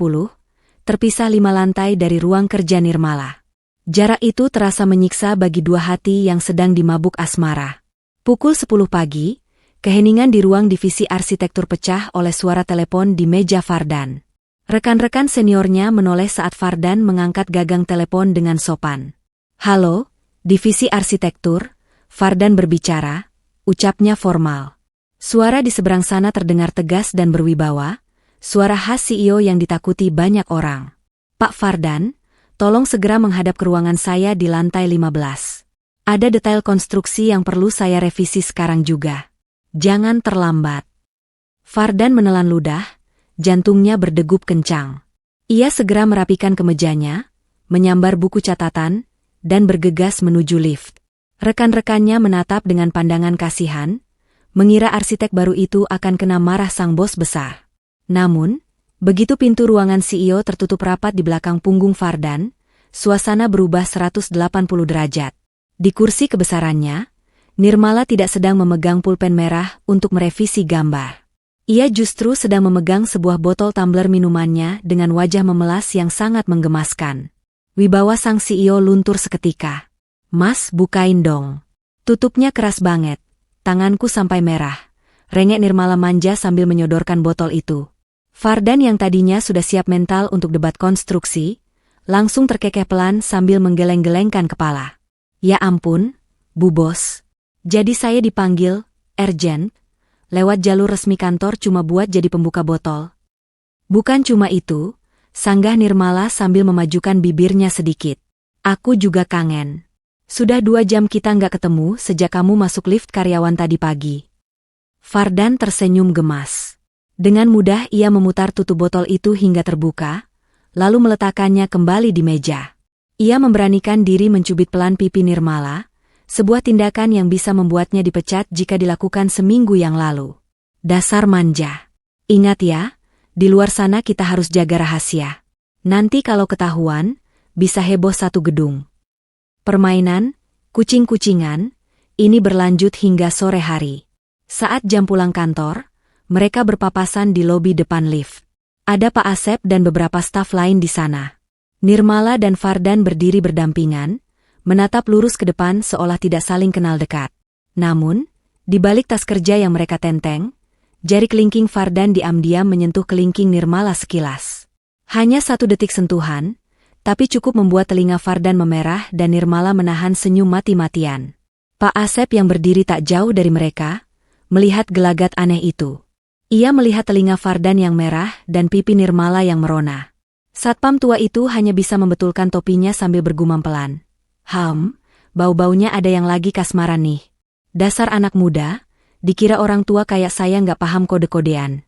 terpisah 5 lantai dari ruang kerja Nirmala. Jarak itu terasa menyiksa bagi dua hati yang sedang dimabuk asmara. Pukul 10 pagi, keheningan di ruang divisi arsitektur pecah oleh suara telepon di meja Fardan. Rekan-rekan seniornya menoleh saat Fardan mengangkat gagang telepon dengan sopan. "Halo, divisi arsitektur," Fardan berbicara, ucapnya formal. Suara di seberang sana terdengar tegas dan berwibawa, suara khas CEO yang ditakuti banyak orang. "Pak Fardan, tolong segera menghadap ke ruangan saya di lantai 15. Ada detail konstruksi yang perlu saya revisi sekarang juga. Jangan terlambat." Fardan menelan ludah, jantungnya berdegup kencang. Ia segera merapikan kemejanya, menyambar buku catatan, dan bergegas menuju lift. Rekan-rekannya menatap dengan pandangan kasihan, mengira arsitek baru itu akan kena marah sang bos besar. Namun, begitu pintu ruangan CEO tertutup rapat di belakang punggung Fardan, suasana berubah 180 derajat. Di kursi kebesarannya, Nirmala tidak sedang memegang pulpen merah untuk merevisi gambar. Ia justru sedang memegang sebuah botol tumbler minumannya dengan wajah memelas yang sangat menggemaskan. Wibawa sang CEO luntur seketika. "Mas, bukain dong." Tutupnya keras banget, tanganku sampai merah. Rengek Nirmala manja sambil menyodorkan botol itu. Fardan yang tadinya sudah siap mental untuk debat konstruksi, langsung terkekeh pelan sambil menggeleng-gelengkan kepala. "Ya ampun, Bu Bos. Jadi saya dipanggil, urgent, lewat jalur resmi kantor cuma buat jadi pembuka botol?" "Bukan cuma itu," sanggah Nirmala sambil memajukan bibirnya sedikit. "Aku juga kangen. Sudah 2 jam kita nggak ketemu sejak kamu masuk lift karyawan tadi pagi." Fardan tersenyum gemas. Dengan mudah ia memutar tutup botol itu hingga terbuka, lalu meletakkannya kembali di meja. Ia memberanikan diri mencubit pelan pipi Nirmala, sebuah tindakan yang bisa membuatnya dipecat jika dilakukan seminggu yang lalu. "Dasar manja. Ingat ya, di luar sana kita harus jaga rahasia. Nanti kalau ketahuan, bisa heboh satu gedung." Permainan, kucing-kucingan, ini berlanjut hingga sore hari. Saat jam pulang kantor, mereka berpapasan di lobi depan lift. Ada Pak Asep dan beberapa staf lain di sana. Nirmala dan Fardan berdiri berdampingan, menatap lurus ke depan seolah tidak saling kenal dekat. Namun, di balik tas kerja yang mereka tenteng, jari kelingking Fardan diam-diam menyentuh kelingking Nirmala sekilas. Hanya 1 detik sentuhan, tapi cukup membuat telinga Fardan memerah dan Nirmala menahan senyum mati-matian. Pak Asep yang berdiri tak jauh dari mereka, melihat gelagat aneh itu. Ia melihat telinga Fardan yang merah dan pipi Nirmala yang merona. Satpam tua itu hanya bisa membetulkan topinya sambil bergumam pelan. Bau-baunya ada yang lagi kasmaran nih. Dasar anak muda, dikira orang tua kayak saya nggak paham kode-kodean."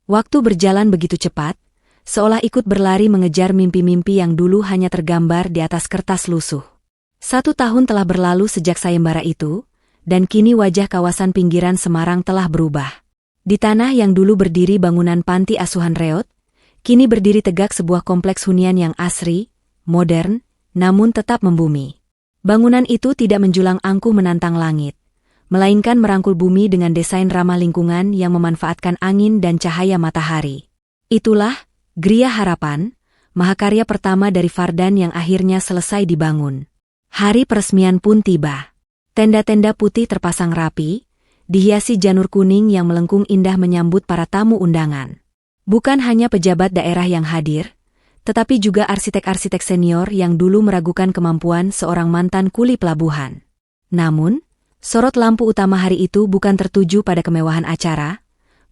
Waktu berjalan begitu cepat, seolah ikut berlari mengejar mimpi-mimpi yang dulu hanya tergambar di atas kertas lusuh. 1 tahun telah berlalu sejak sayembara itu, dan kini wajah kawasan pinggiran Semarang telah berubah. Di tanah yang dulu berdiri bangunan panti asuhan reot, kini berdiri tegak sebuah kompleks hunian yang asri, modern, namun tetap membumi. Bangunan itu tidak menjulang angkuh menantang langit, melainkan merangkul bumi dengan desain ramah lingkungan yang memanfaatkan angin dan cahaya matahari. Itulah Gria Harapan, mahakarya pertama dari Fardan yang akhirnya selesai dibangun. Hari peresmian pun tiba. Tenda-tenda putih terpasang rapi, dihiasi janur kuning yang melengkung indah menyambut para tamu undangan. Bukan hanya pejabat daerah yang hadir, tetapi juga arsitek-arsitek senior yang dulu meragukan kemampuan seorang mantan kuli pelabuhan. Namun, sorot lampu utama hari itu bukan tertuju pada kemewahan acara,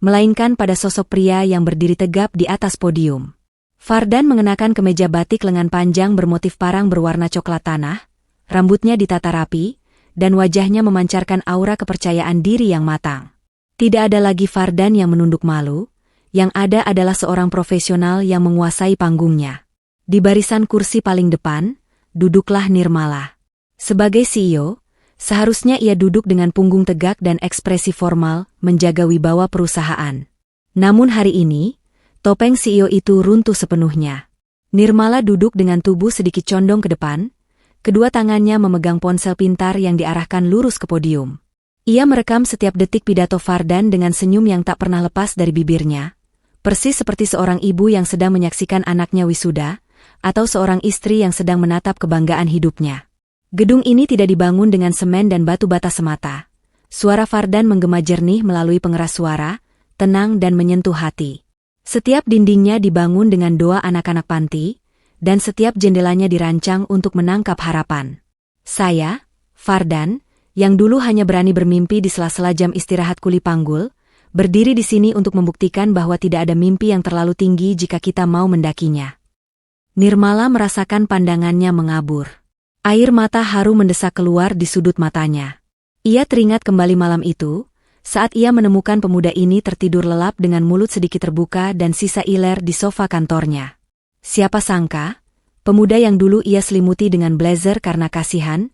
melainkan pada sosok pria yang berdiri tegap di atas podium. Fardan mengenakan kemeja batik lengan panjang bermotif parang berwarna coklat tanah, rambutnya ditata rapi, dan wajahnya memancarkan aura kepercayaan diri yang matang. Tidak ada lagi Fardan yang menunduk malu, yang ada adalah seorang profesional yang menguasai panggungnya. Di barisan kursi paling depan, duduklah Nirmala. Sebagai CEO, seharusnya ia duduk dengan punggung tegak dan ekspresi formal menjaga wibawa perusahaan. Namun hari ini, topeng CEO itu runtuh sepenuhnya. Nirmala duduk dengan tubuh sedikit condong ke depan, kedua tangannya memegang ponsel pintar yang diarahkan lurus ke podium. Ia merekam setiap detik pidato Fardan dengan senyum yang tak pernah lepas dari bibirnya, persis seperti seorang ibu yang sedang menyaksikan anaknya wisuda, atau seorang istri yang sedang menatap kebanggaan hidupnya. Gedung ini tidak dibangun dengan semen dan batu bata semata. Suara Fardan menggema jernih melalui pengeras suara, tenang dan menyentuh hati. Setiap dindingnya dibangun dengan doa anak-anak panti, dan setiap jendelanya dirancang untuk menangkap harapan. Saya, Fardan, yang dulu hanya berani bermimpi di sela-sela jam istirahat kuli panggul, berdiri di sini untuk membuktikan bahwa tidak ada mimpi yang terlalu tinggi jika kita mau mendakinya. Nirmala merasakan pandangannya mengabur. Air mata haru mendesak keluar di sudut matanya. Ia teringat kembali malam itu, saat ia menemukan pemuda ini tertidur lelap dengan mulut sedikit terbuka dan sisa iler di sofa kantornya. Siapa sangka, pemuda yang dulu ia selimuti dengan blazer karena kasihan,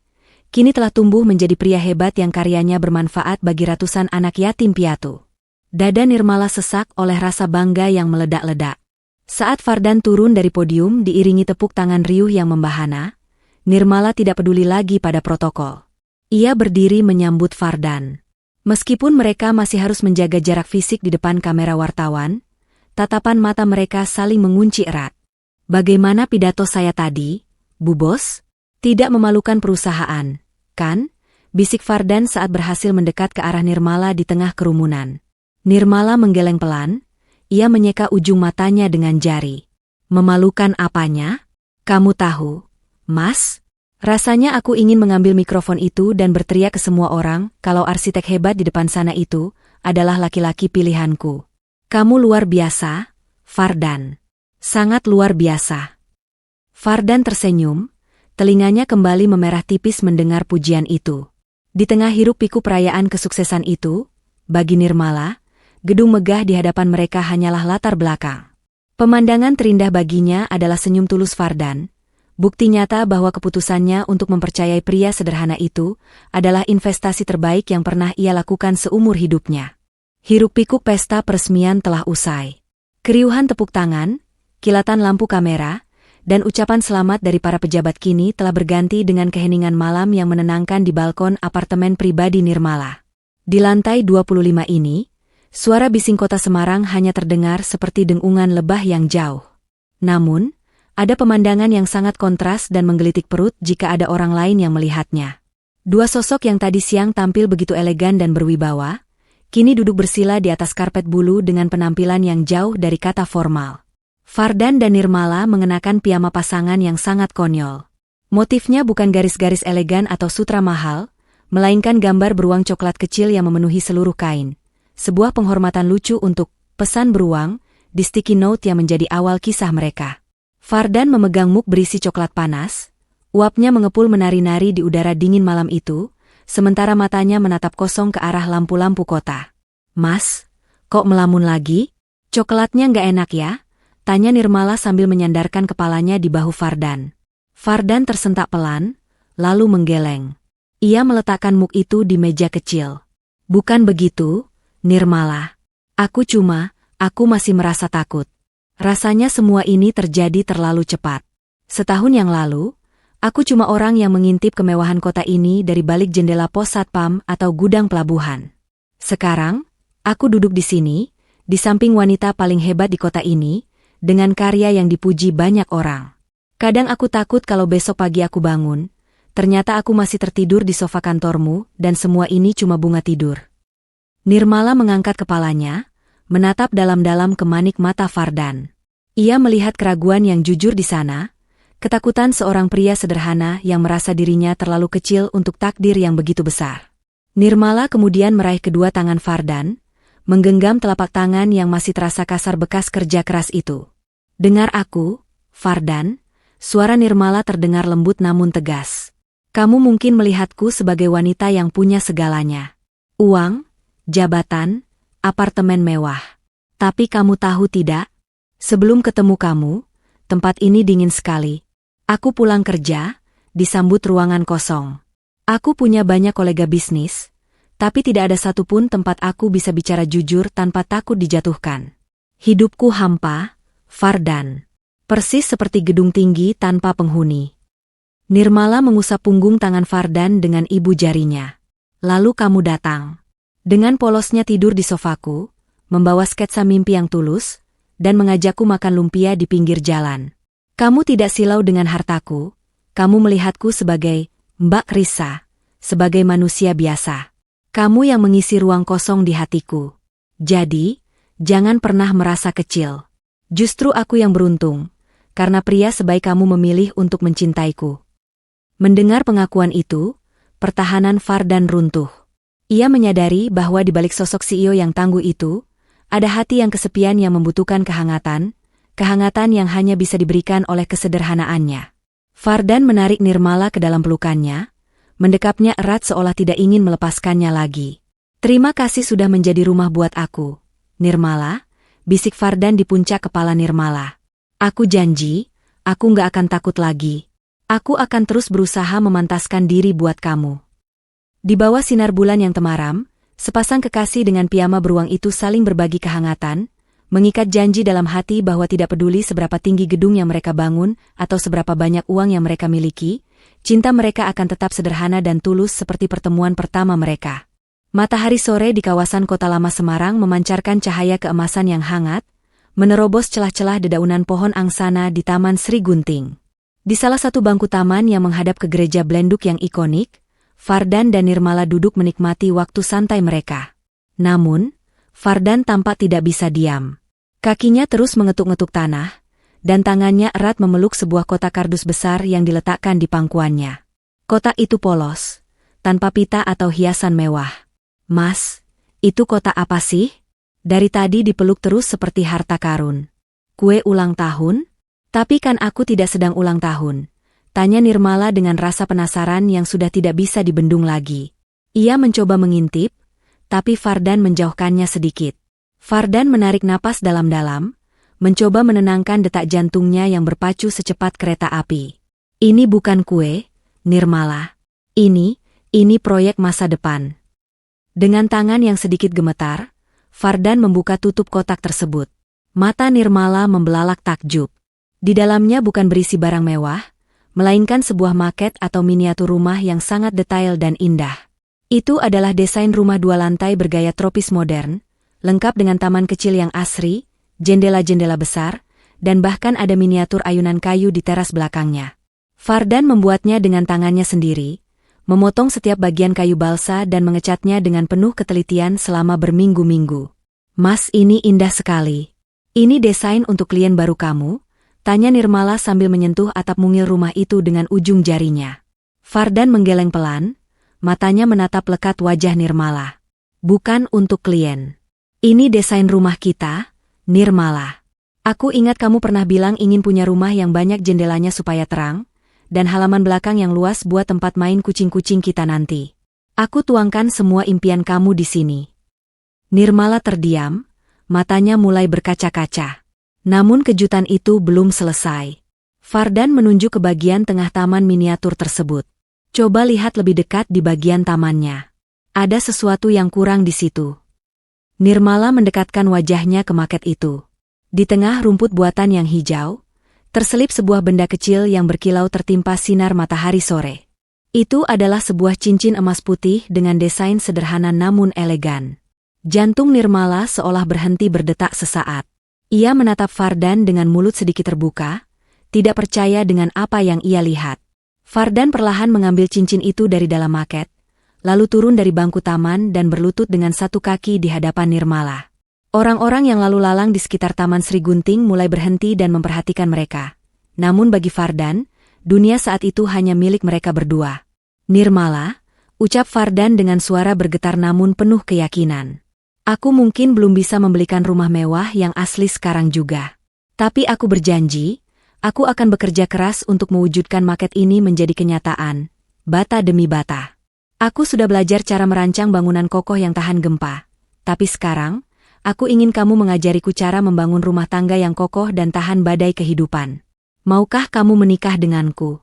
kini telah tumbuh menjadi pria hebat yang karyanya bermanfaat bagi ratusan anak yatim piatu. Dada Nirmala sesak oleh rasa bangga yang meledak-ledak. Saat Fardan turun dari podium diiringi tepuk tangan riuh yang membahana, Nirmala tidak peduli lagi pada protokol. Ia berdiri menyambut Fardan. Meskipun mereka masih harus menjaga jarak fisik di depan kamera wartawan, tatapan mata mereka saling mengunci erat. Bagaimana pidato saya tadi, Bu Bos? Tidak memalukan perusahaan, kan? Bisik Fardan saat berhasil mendekat ke arah Nirmala di tengah kerumunan. Nirmala menggeleng pelan, ia menyeka ujung matanya dengan jari. Memalukan apanya? Kamu tahu, Mas? Rasanya aku ingin mengambil mikrofon itu dan berteriak ke semua orang kalau arsitek hebat di depan sana itu adalah laki-laki pilihanku. Kamu luar biasa, Fardan. Sangat luar biasa. Fardan tersenyum, telinganya kembali memerah tipis mendengar pujian itu. Di tengah hiruk-pikuk perayaan kesuksesan itu, bagi Nirmala, gedung megah di hadapan mereka hanyalah latar belakang. Pemandangan terindah baginya adalah senyum tulus Fardan, bukti nyata bahwa keputusannya untuk mempercayai pria sederhana itu adalah investasi terbaik yang pernah ia lakukan seumur hidupnya. Hiruk-pikuk pesta peresmian telah usai. Keriuhan tepuk tangan, kilatan lampu kamera, dan ucapan selamat dari para pejabat kini telah berganti dengan keheningan malam yang menenangkan di balkon apartemen pribadi Nirmala. Di lantai 25 ini, suara bising kota Semarang hanya terdengar seperti dengungan lebah yang jauh. Namun, ada pemandangan yang sangat kontras dan menggelitik perut jika ada orang lain yang melihatnya. Dua sosok yang tadi siang tampil begitu elegan dan berwibawa, kini duduk bersila di atas karpet bulu dengan penampilan yang jauh dari kata formal. Fardan dan Nirmala mengenakan piyama pasangan yang sangat konyol. Motifnya bukan garis-garis elegan atau sutra mahal, melainkan gambar beruang coklat kecil yang memenuhi seluruh kain. Sebuah penghormatan lucu untuk pesan beruang di sticky note yang menjadi awal kisah mereka. Fardan memegang mug berisi coklat panas, uapnya mengepul menari-nari di udara dingin malam itu, sementara matanya menatap kosong ke arah lampu-lampu kota. Mas, kok melamun lagi? Coklatnya nggak enak ya? Tanya Nirmala sambil menyandarkan kepalanya di bahu Fardan. Fardan tersentak pelan, lalu menggeleng. Ia meletakkan mug itu di meja kecil. Bukan begitu, Nirmala. Aku masih merasa takut. Rasanya semua ini terjadi terlalu cepat. Setahun yang lalu, aku cuma orang yang mengintip kemewahan kota ini dari balik jendela pos satpam atau gudang pelabuhan. Sekarang, aku duduk di sini, di samping wanita paling hebat di kota ini, dengan karya yang dipuji banyak orang. Kadang aku takut kalau besok pagi aku bangun, ternyata aku masih tertidur di sofa kantormu dan semua ini cuma bunga tidur. Nirmala mengangkat kepalanya, menatap dalam-dalam ke manik mata Fardan. Ia melihat keraguan yang jujur di sana, ketakutan seorang pria sederhana yang merasa dirinya terlalu kecil untuk takdir yang begitu besar. Nirmala kemudian meraih kedua tangan Fardan, menggenggam telapak tangan yang masih terasa kasar bekas kerja keras itu. "Dengar aku, Fardan," suara Nirmala terdengar lembut namun tegas. "Kamu mungkin melihatku sebagai wanita yang punya segalanya. Uang, jabatan, apartemen mewah. Tapi kamu tahu tidak? Sebelum ketemu kamu, tempat ini dingin sekali. Aku pulang kerja, disambut ruangan kosong. Aku punya banyak kolega bisnis, tapi tidak ada satupun tempat aku bisa bicara jujur tanpa takut dijatuhkan. Hidupku hampa, Fardan. Persis seperti gedung tinggi tanpa penghuni." Nirmala mengusap punggung tangan Fardan dengan ibu jarinya. "Lalu kamu datang. Dengan polosnya tidur di sofaku, membawa sketsa mimpi yang tulus, dan mengajakku makan lumpia di pinggir jalan. Kamu tidak silau dengan hartaku, kamu melihatku sebagai Mbak Risa, sebagai manusia biasa. Kamu yang mengisi ruang kosong di hatiku. Jadi, jangan pernah merasa kecil. Justru aku yang beruntung, karena pria sebaik kamu memilih untuk mencintaiku." Mendengar pengakuan itu, pertahanan Fardan runtuh. Ia menyadari bahwa di balik sosok CEO yang tangguh itu, ada hati yang kesepian yang membutuhkan kehangatan yang hanya bisa diberikan oleh kesederhanaannya. Fardan menarik Nirmala ke dalam pelukannya, mendekapnya erat seolah tidak ingin melepaskannya lagi. "Terima kasih sudah menjadi rumah buat aku, Nirmala," bisik Fardan di puncak kepala Nirmala. "Aku janji, aku nggak akan takut lagi. Aku akan terus berusaha memantaskan diri buat kamu." Di bawah sinar bulan yang temaram, sepasang kekasih dengan piyama beruang itu saling berbagi kehangatan, mengikat janji dalam hati bahwa tidak peduli seberapa tinggi gedung yang mereka bangun atau seberapa banyak uang yang mereka miliki, cinta mereka akan tetap sederhana dan tulus seperti pertemuan pertama mereka. Matahari sore di kawasan kota lama Semarang memancarkan cahaya keemasan yang hangat, menerobos celah-celah dedaunan pohon angsana di Taman Sri Gunting. Di salah satu bangku taman yang menghadap ke gereja Blenduk yang ikonik, Fardan dan Nirmala duduk menikmati waktu santai mereka. Namun, Fardan tampak tidak bisa diam. Kakinya terus mengetuk-ngetuk tanah, dan tangannya erat memeluk sebuah kotak kardus besar yang diletakkan di pangkuannya. Kotak itu polos, tanpa pita atau hiasan mewah. "Mas, itu kotak apa sih? Dari tadi dipeluk terus seperti harta karun. Kue ulang tahun? Tapi kan aku tidak sedang ulang tahun," tanya Nirmala dengan rasa penasaran yang sudah tidak bisa dibendung lagi. Ia mencoba mengintip, tapi Fardan menjauhkannya sedikit. Fardan menarik napas dalam-dalam, mencoba menenangkan detak jantungnya yang berpacu secepat kereta api. "Ini bukan kue, Nirmala. Ini proyek masa depan." Dengan tangan yang sedikit gemetar, Fardan membuka tutup kotak tersebut. Mata Nirmala membelalak takjub. Di dalamnya bukan berisi barang mewah, melainkan sebuah maket atau miniatur rumah yang sangat detail dan indah. Itu adalah desain rumah 2 lantai bergaya tropis modern, lengkap dengan taman kecil yang asri, jendela-jendela besar, dan bahkan ada miniatur ayunan kayu di teras belakangnya. Fardan membuatnya dengan tangannya sendiri, memotong setiap bagian kayu balsa dan mengecatnya dengan penuh ketelitian selama berminggu-minggu. "Mas, ini indah sekali. Ini desain untuk klien baru kamu?" tanya Nirmala sambil menyentuh atap mungil rumah itu dengan ujung jarinya. Fardan menggeleng pelan, matanya menatap lekat wajah Nirmala. "Bukan untuk klien. Ini desain rumah kita, Nirmala. Aku ingat kamu pernah bilang ingin punya rumah yang banyak jendelanya supaya terang, dan halaman belakang yang luas buat tempat main kucing-kucing kita nanti. Aku tuangkan semua impian kamu di sini." Nirmala terdiam, matanya mulai berkaca-kaca. Namun kejutan itu belum selesai. Fardan menunjuk ke bagian tengah taman miniatur tersebut. "Coba lihat lebih dekat di bagian tamannya. Ada sesuatu yang kurang di situ." Nirmala mendekatkan wajahnya ke maket itu. Di tengah rumput buatan yang hijau, terselip sebuah benda kecil yang berkilau tertimpa sinar matahari sore. Itu adalah sebuah cincin emas putih dengan desain sederhana namun elegan. Jantung Nirmala seolah berhenti berdetak sesaat. Ia menatap Fardan dengan mulut sedikit terbuka, tidak percaya dengan apa yang ia lihat. Fardan perlahan mengambil cincin itu dari dalam maket, lalu turun dari bangku taman dan berlutut dengan satu kaki di hadapan Nirmala. Orang-orang yang lalu lalang di sekitar Taman Sri Gunting mulai berhenti dan memperhatikan mereka. Namun bagi Vardan, dunia saat itu hanya milik mereka berdua. "Nirmala," ucap Vardan dengan suara bergetar namun penuh keyakinan. "Aku mungkin belum bisa membelikan rumah mewah yang asli sekarang juga. Tapi aku berjanji, aku akan bekerja keras untuk mewujudkan maket ini menjadi kenyataan, bata demi bata. Aku sudah belajar cara merancang bangunan kokoh yang tahan gempa. Tapi sekarang, aku ingin kamu mengajariku cara membangun rumah tangga yang kokoh dan tahan badai kehidupan. Maukah kamu menikah denganku?"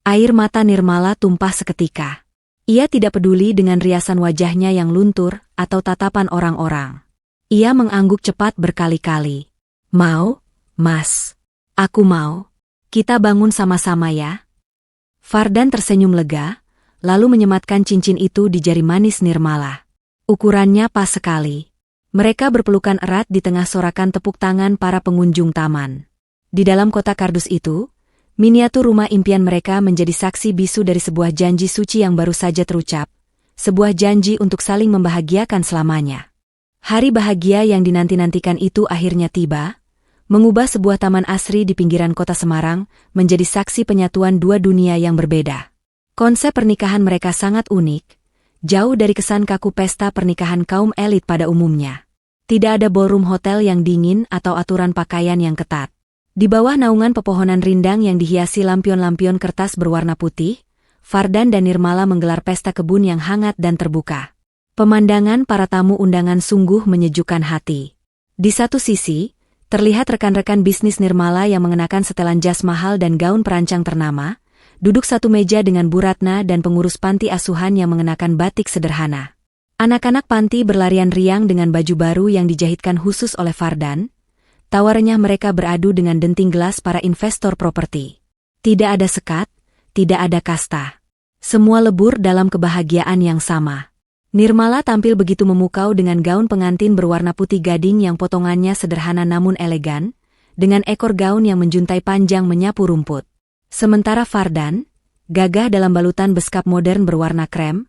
Air mata Nirmala tumpah seketika. Ia tidak peduli dengan riasan wajahnya yang luntur atau tatapan orang-orang. Ia mengangguk cepat berkali-kali. "Mau, Mas. Aku mau. Kita bangun sama-sama ya." Vardan tersenyum lega, lalu menyematkan cincin itu di jari manis Nirmala. Ukurannya pas sekali. Mereka berpelukan erat di tengah sorakan tepuk tangan para pengunjung taman. Di dalam kotak kardus itu, miniatur rumah impian mereka menjadi saksi bisu dari sebuah janji suci yang baru saja terucap, sebuah janji untuk saling membahagiakan selamanya. Hari bahagia yang dinanti-nantikan itu akhirnya tiba, mengubah sebuah taman asri di pinggiran kota Semarang menjadi saksi penyatuan dua dunia yang berbeda. Konsep pernikahan mereka sangat unik, jauh dari kesan kaku pesta pernikahan kaum elit pada umumnya. Tidak ada ballroom hotel yang dingin atau aturan pakaian yang ketat. Di bawah naungan pepohonan rindang yang dihiasi lampion-lampion kertas berwarna putih, Vardan dan Nirmala menggelar pesta kebun yang hangat dan terbuka. Pemandangan para tamu undangan sungguh menyejukkan hati. Di satu sisi, terlihat rekan-rekan bisnis Nirmala yang mengenakan setelan jas mahal dan gaun perancang ternama, duduk satu meja dengan Bu Ratna dan pengurus panti asuhan yang mengenakan batik sederhana. Anak-anak panti berlarian riang dengan baju baru yang dijahitkan khusus oleh Vardan. Tawa renyah mereka beradu dengan denting gelas para investor properti. Tidak ada sekat, tidak ada kasta. Semua lebur dalam kebahagiaan yang sama. Nirmala tampil begitu memukau dengan gaun pengantin berwarna putih gading yang potongannya sederhana namun elegan, dengan ekor gaun yang menjuntai panjang menyapu rumput. Sementara Vardan, gagah dalam balutan beskap modern berwarna krem,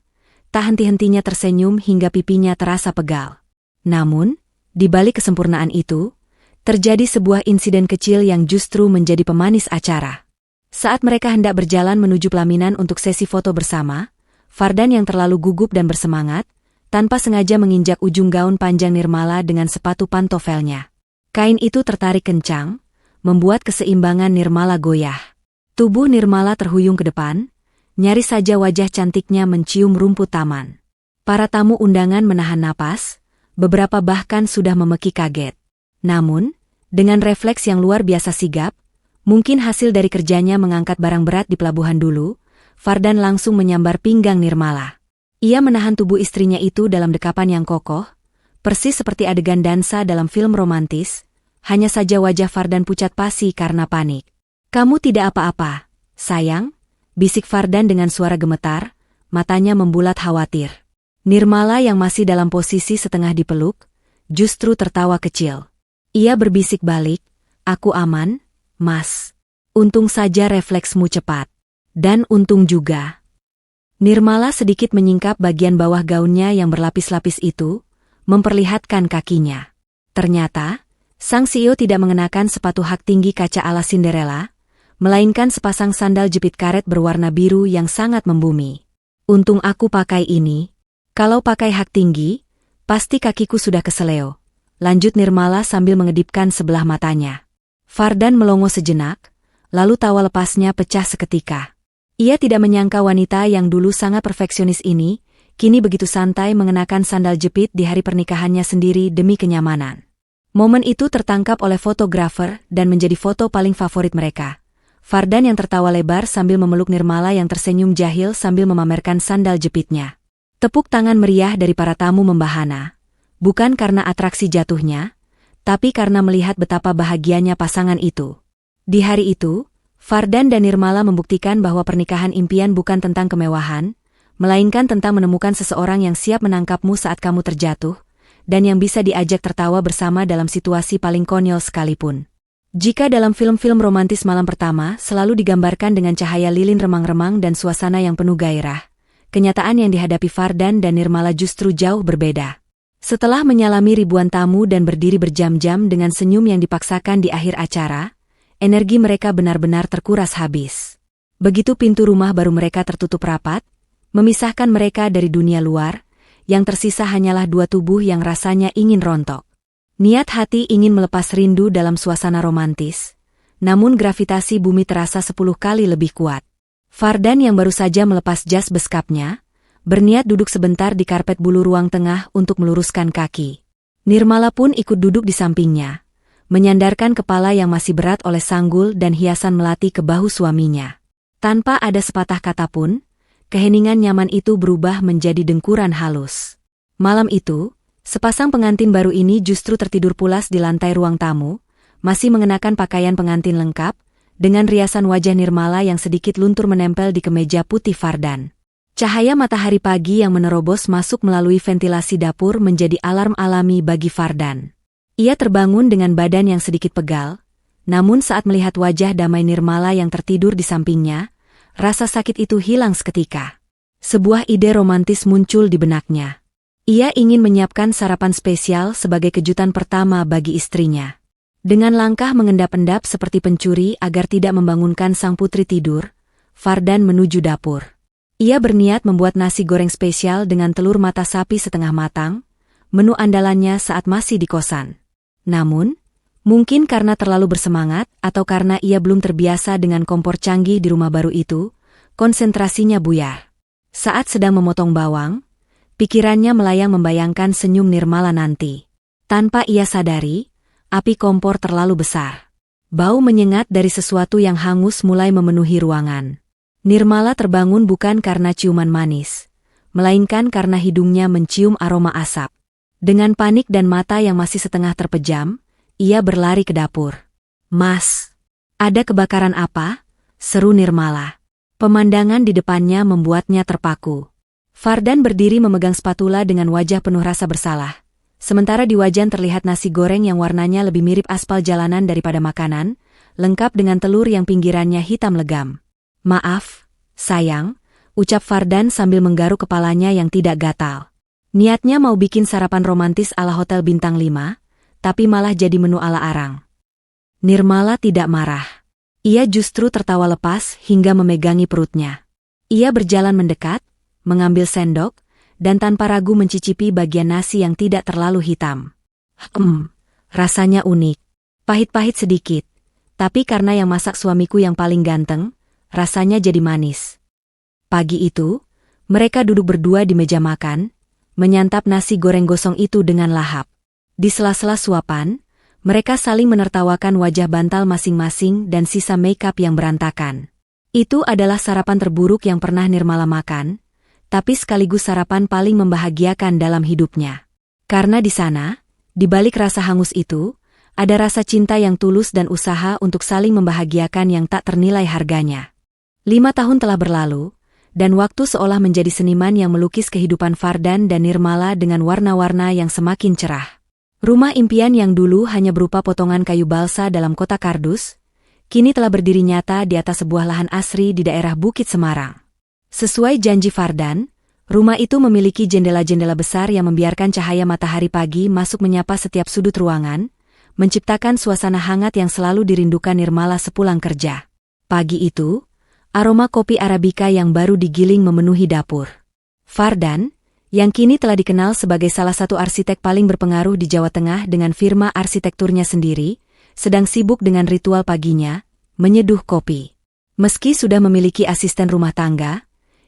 tak henti-hentinya tersenyum hingga pipinya terasa pegal. Namun, di balik kesempurnaan itu, terjadi sebuah insiden kecil yang justru menjadi pemanis acara. Saat mereka hendak berjalan menuju pelaminan untuk sesi foto bersama, Vardan yang terlalu gugup dan bersemangat, tanpa sengaja menginjak ujung gaun panjang Nirmala dengan sepatu pantofelnya. Kain itu tertarik kencang, membuat keseimbangan Nirmala goyah. Tubuh Nirmala terhuyung ke depan, nyaris saja wajah cantiknya mencium rumput taman. Para tamu undangan menahan napas, beberapa bahkan sudah memeki kaget. Namun, dengan refleks yang luar biasa sigap, mungkin hasil dari kerjanya mengangkat barang berat di pelabuhan dulu, Vardan langsung menyambar pinggang Nirmala. Ia menahan tubuh istrinya itu dalam dekapan yang kokoh, persis seperti adegan dansa dalam film romantis, hanya saja wajah Vardan pucat pasi karena panik. "Kamu tidak apa-apa, sayang?" bisik Vardan dengan suara gemetar, matanya membulat khawatir. Nirmala yang masih dalam posisi setengah dipeluk, justru tertawa kecil. Ia berbisik balik, "Aku aman, Mas. Untung saja refleksmu cepat. Dan untung juga." Nirmala sedikit menyingkap bagian bawah gaunnya yang berlapis-lapis itu, memperlihatkan kakinya. Ternyata, sang CEO tidak mengenakan sepatu hak tinggi kaca ala Cinderella, melainkan sepasang sandal jepit karet berwarna biru yang sangat membumi. "Untung aku pakai ini. Kalau pakai hak tinggi, pasti kakiku sudah keseleo," lanjut Nirmala sambil mengedipkan sebelah matanya. Vardan melongo sejenak, lalu tawa lepasnya pecah seketika. Ia tidak menyangka wanita yang dulu sangat perfeksionis ini, kini begitu santai mengenakan sandal jepit di hari pernikahannya sendiri demi kenyamanan. Momen itu tertangkap oleh fotografer dan menjadi foto paling favorit mereka. Vardan yang tertawa lebar sambil memeluk Nirmala yang tersenyum jahil sambil memamerkan sandal jepitnya. Tepuk tangan meriah dari para tamu membahana, bukan karena atraksi jatuhnya, tapi karena melihat betapa bahagianya pasangan itu. Di hari itu, Vardan dan Nirmala membuktikan bahwa pernikahan impian bukan tentang kemewahan, melainkan tentang menemukan seseorang yang siap menangkapmu saat kamu terjatuh, dan yang bisa diajak tertawa bersama dalam situasi paling konyol sekalipun. Jika dalam film-film romantis malam pertama selalu digambarkan dengan cahaya lilin remang-remang dan suasana yang penuh gairah, kenyataan yang dihadapi Vardan dan Nirmala justru jauh berbeda. Setelah menyalami ribuan tamu dan berdiri berjam-jam dengan senyum yang dipaksakan di akhir acara, energi mereka benar-benar terkuras habis. Begitu pintu rumah baru mereka tertutup rapat, memisahkan mereka dari dunia luar, yang tersisa hanyalah dua tubuh yang rasanya ingin rontok. Niat hati ingin melepas rindu dalam suasana romantis, namun gravitasi bumi terasa 10 kali lebih kuat. Vardan yang baru saja melepas jas beskapnya, berniat duduk sebentar di karpet bulu ruang tengah untuk meluruskan kaki. Nirmala pun ikut duduk di sampingnya, menyandarkan kepala yang masih berat oleh sanggul dan hiasan melati ke bahu suaminya. Tanpa ada sepatah kata pun, keheningan nyaman itu berubah menjadi dengkuran halus. Malam itu, sepasang pengantin baru ini justru tertidur pulas di lantai ruang tamu, masih mengenakan pakaian pengantin lengkap, dengan riasan wajah Nirmala yang sedikit luntur menempel di kemeja putih Vardan. Cahaya matahari pagi yang menerobos masuk melalui ventilasi dapur menjadi alarm alami bagi Vardan. Ia terbangun dengan badan yang sedikit pegal, namun saat melihat wajah damai Nirmala yang tertidur di sampingnya, rasa sakit itu hilang seketika. Sebuah ide romantis muncul di benaknya. Ia ingin menyiapkan sarapan spesial sebagai kejutan pertama bagi istrinya. Dengan langkah mengendap-endap seperti pencuri agar tidak membangunkan sang putri tidur, Vardan menuju dapur. Ia berniat membuat nasi goreng spesial dengan telur mata sapi setengah matang, menu andalannya saat masih di kosan. Namun, mungkin karena terlalu bersemangat atau karena ia belum terbiasa dengan kompor canggih di rumah baru itu, konsentrasinya buyar. Saat sedang memotong bawang, pikirannya melayang membayangkan senyum Nirmala nanti. Tanpa ia sadari, api kompor terlalu besar. Bau menyengat dari sesuatu yang hangus mulai memenuhi ruangan. Nirmala terbangun bukan karena ciuman manis, melainkan karena hidungnya mencium aroma asap. Dengan panik dan mata yang masih setengah terpejam, ia berlari ke dapur. "Mas, ada kebakaran apa?" seru Nirmala. Pemandangan di depannya membuatnya terpaku. Vardan berdiri memegang spatula dengan wajah penuh rasa bersalah. Sementara di wajan terlihat nasi goreng yang warnanya lebih mirip aspal jalanan daripada makanan, lengkap dengan telur yang pinggirannya hitam legam. "Maaf, sayang," ucap Vardan sambil menggaruk kepalanya yang tidak gatal. Niatnya mau bikin sarapan romantis ala hotel bintang 5, tapi malah jadi menu ala arang. Nirmala tidak marah. Ia justru tertawa lepas hingga memegangi perutnya. Ia berjalan mendekat, mengambil sendok, dan tanpa ragu mencicipi bagian nasi yang tidak terlalu hitam. Rasanya unik. Pahit-pahit sedikit, tapi karena yang masak suamiku yang paling ganteng, rasanya jadi manis. Pagi itu, mereka duduk berdua di meja makan, menyantap nasi goreng gosong itu dengan lahap. Di sela-sela suapan, mereka saling menertawakan wajah bantal masing-masing dan sisa makeup yang berantakan. Itu adalah sarapan terburuk yang pernah Nirmala makan, tapi sekaligus sarapan paling membahagiakan dalam hidupnya. Karena di sana, di balik rasa hangus itu, ada rasa cinta yang tulus dan usaha untuk saling membahagiakan yang tak ternilai harganya. 5 tahun telah berlalu, dan waktu seolah menjadi seniman yang melukis kehidupan Vardan dan Nirmala dengan warna-warna yang semakin cerah. Rumah impian yang dulu hanya berupa potongan kayu balsa dalam kota kardus, kini telah berdiri nyata di atas sebuah lahan asri di daerah Bukit Semarang. Sesuai janji Vardan, rumah itu memiliki jendela-jendela besar yang membiarkan cahaya matahari pagi masuk menyapa setiap sudut ruangan, menciptakan suasana hangat yang selalu dirindukan Nirmala sepulang kerja. Pagi itu, aroma kopi Arabica yang baru digiling memenuhi dapur. Vardan, yang kini telah dikenal sebagai salah satu arsitek paling berpengaruh di Jawa Tengah dengan firma arsitekturnya sendiri, sedang sibuk dengan ritual paginya, menyeduh kopi. Meski sudah memiliki asisten rumah tangga,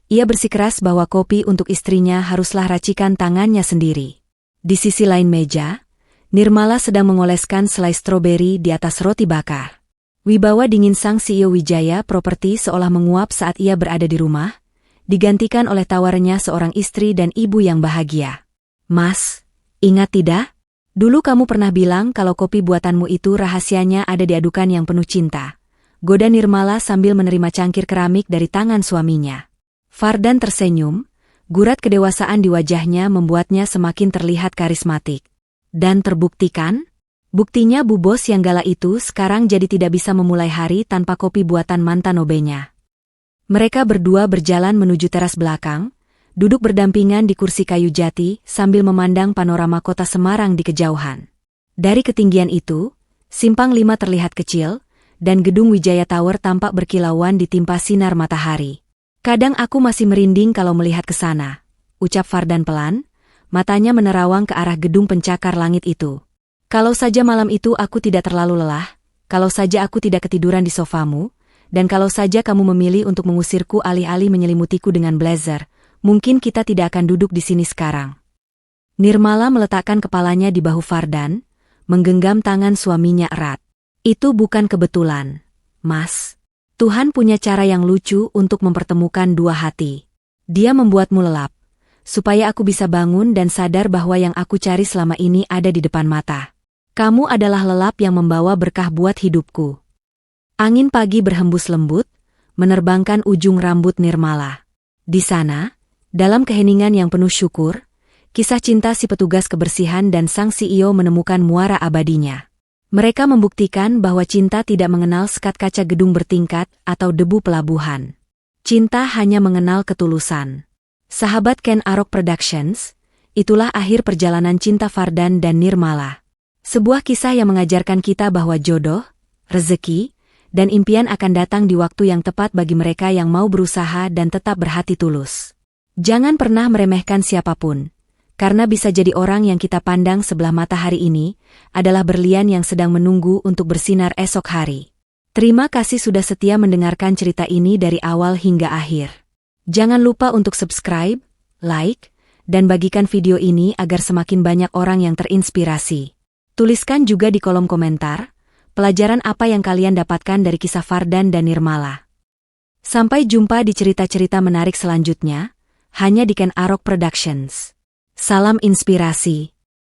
ia bersikeras bahwa kopi untuk istrinya haruslah racikan tangannya sendiri. Di sisi lain meja, Nirmala sedang mengoleskan selai stroberi di atas roti bakar. Wibawa dingin sang CEO Wijaya Properti seolah menguap saat ia berada di rumah, digantikan oleh tawarnya seorang istri dan ibu yang bahagia. "Mas, ingat tidak? Dulu kamu pernah bilang kalau kopi buatanmu itu rahasianya ada di adukan yang penuh cinta." Goda Nirmala sambil menerima cangkir keramik dari tangan suaminya. Vardan tersenyum, gurat kedewasaan di wajahnya membuatnya semakin terlihat karismatik. Dan terbuktikan? Buktinya Bu Bos yang galak itu sekarang jadi tidak bisa memulai hari tanpa kopi buatan mantan obenya. Mereka berdua berjalan menuju teras belakang, duduk berdampingan di kursi kayu jati sambil memandang panorama kota Semarang di kejauhan. Dari ketinggian itu, Simpang 5 terlihat kecil, dan gedung Wijaya Tower tampak berkilauan ditimpa sinar matahari. Kadang aku masih merinding kalau melihat ke sana, ucap Fardan pelan, matanya menerawang ke arah gedung pencakar langit itu. Kalau saja malam itu aku tidak terlalu lelah, kalau saja aku tidak ketiduran di sofamu, dan kalau saja kamu memilih untuk mengusirku alih-alih menyelimutiku dengan blazer, mungkin kita tidak akan duduk di sini sekarang. Nirmala meletakkan kepalanya di bahu Fardan, menggenggam tangan suaminya erat. Itu bukan kebetulan, Mas. Tuhan punya cara yang lucu untuk mempertemukan dua hati. Dia membuatmu lelap, supaya aku bisa bangun dan sadar bahwa yang aku cari selama ini ada di depan mata. Kamu adalah lelap yang membawa berkah buat hidupku. Angin pagi berhembus lembut, menerbangkan ujung rambut Nirmala. Di sana, dalam keheningan yang penuh syukur, kisah cinta si petugas kebersihan dan sang CEO menemukan muara abadinya. Mereka membuktikan bahwa cinta tidak mengenal sekat kaca gedung bertingkat atau debu pelabuhan. Cinta hanya mengenal ketulusan. Sahabat Ken Arok Productions, itulah akhir perjalanan cinta Fardan dan Nirmala. Sebuah kisah yang mengajarkan kita bahwa jodoh, rezeki, dan impian akan datang di waktu yang tepat bagi mereka yang mau berusaha dan tetap berhati tulus. Jangan pernah meremehkan siapapun. Karena bisa jadi orang yang kita pandang sebelah mata hari ini, adalah berlian yang sedang menunggu untuk bersinar esok hari. Terima kasih sudah setia mendengarkan cerita ini dari awal hingga akhir. Jangan lupa untuk subscribe, like, dan bagikan video ini agar semakin banyak orang yang terinspirasi. Tuliskan juga di kolom komentar, pelajaran apa yang kalian dapatkan dari kisah Fardan dan Nirmala. Sampai jumpa di cerita-cerita menarik selanjutnya, hanya di Ken Arok Productions. Salam inspirasi.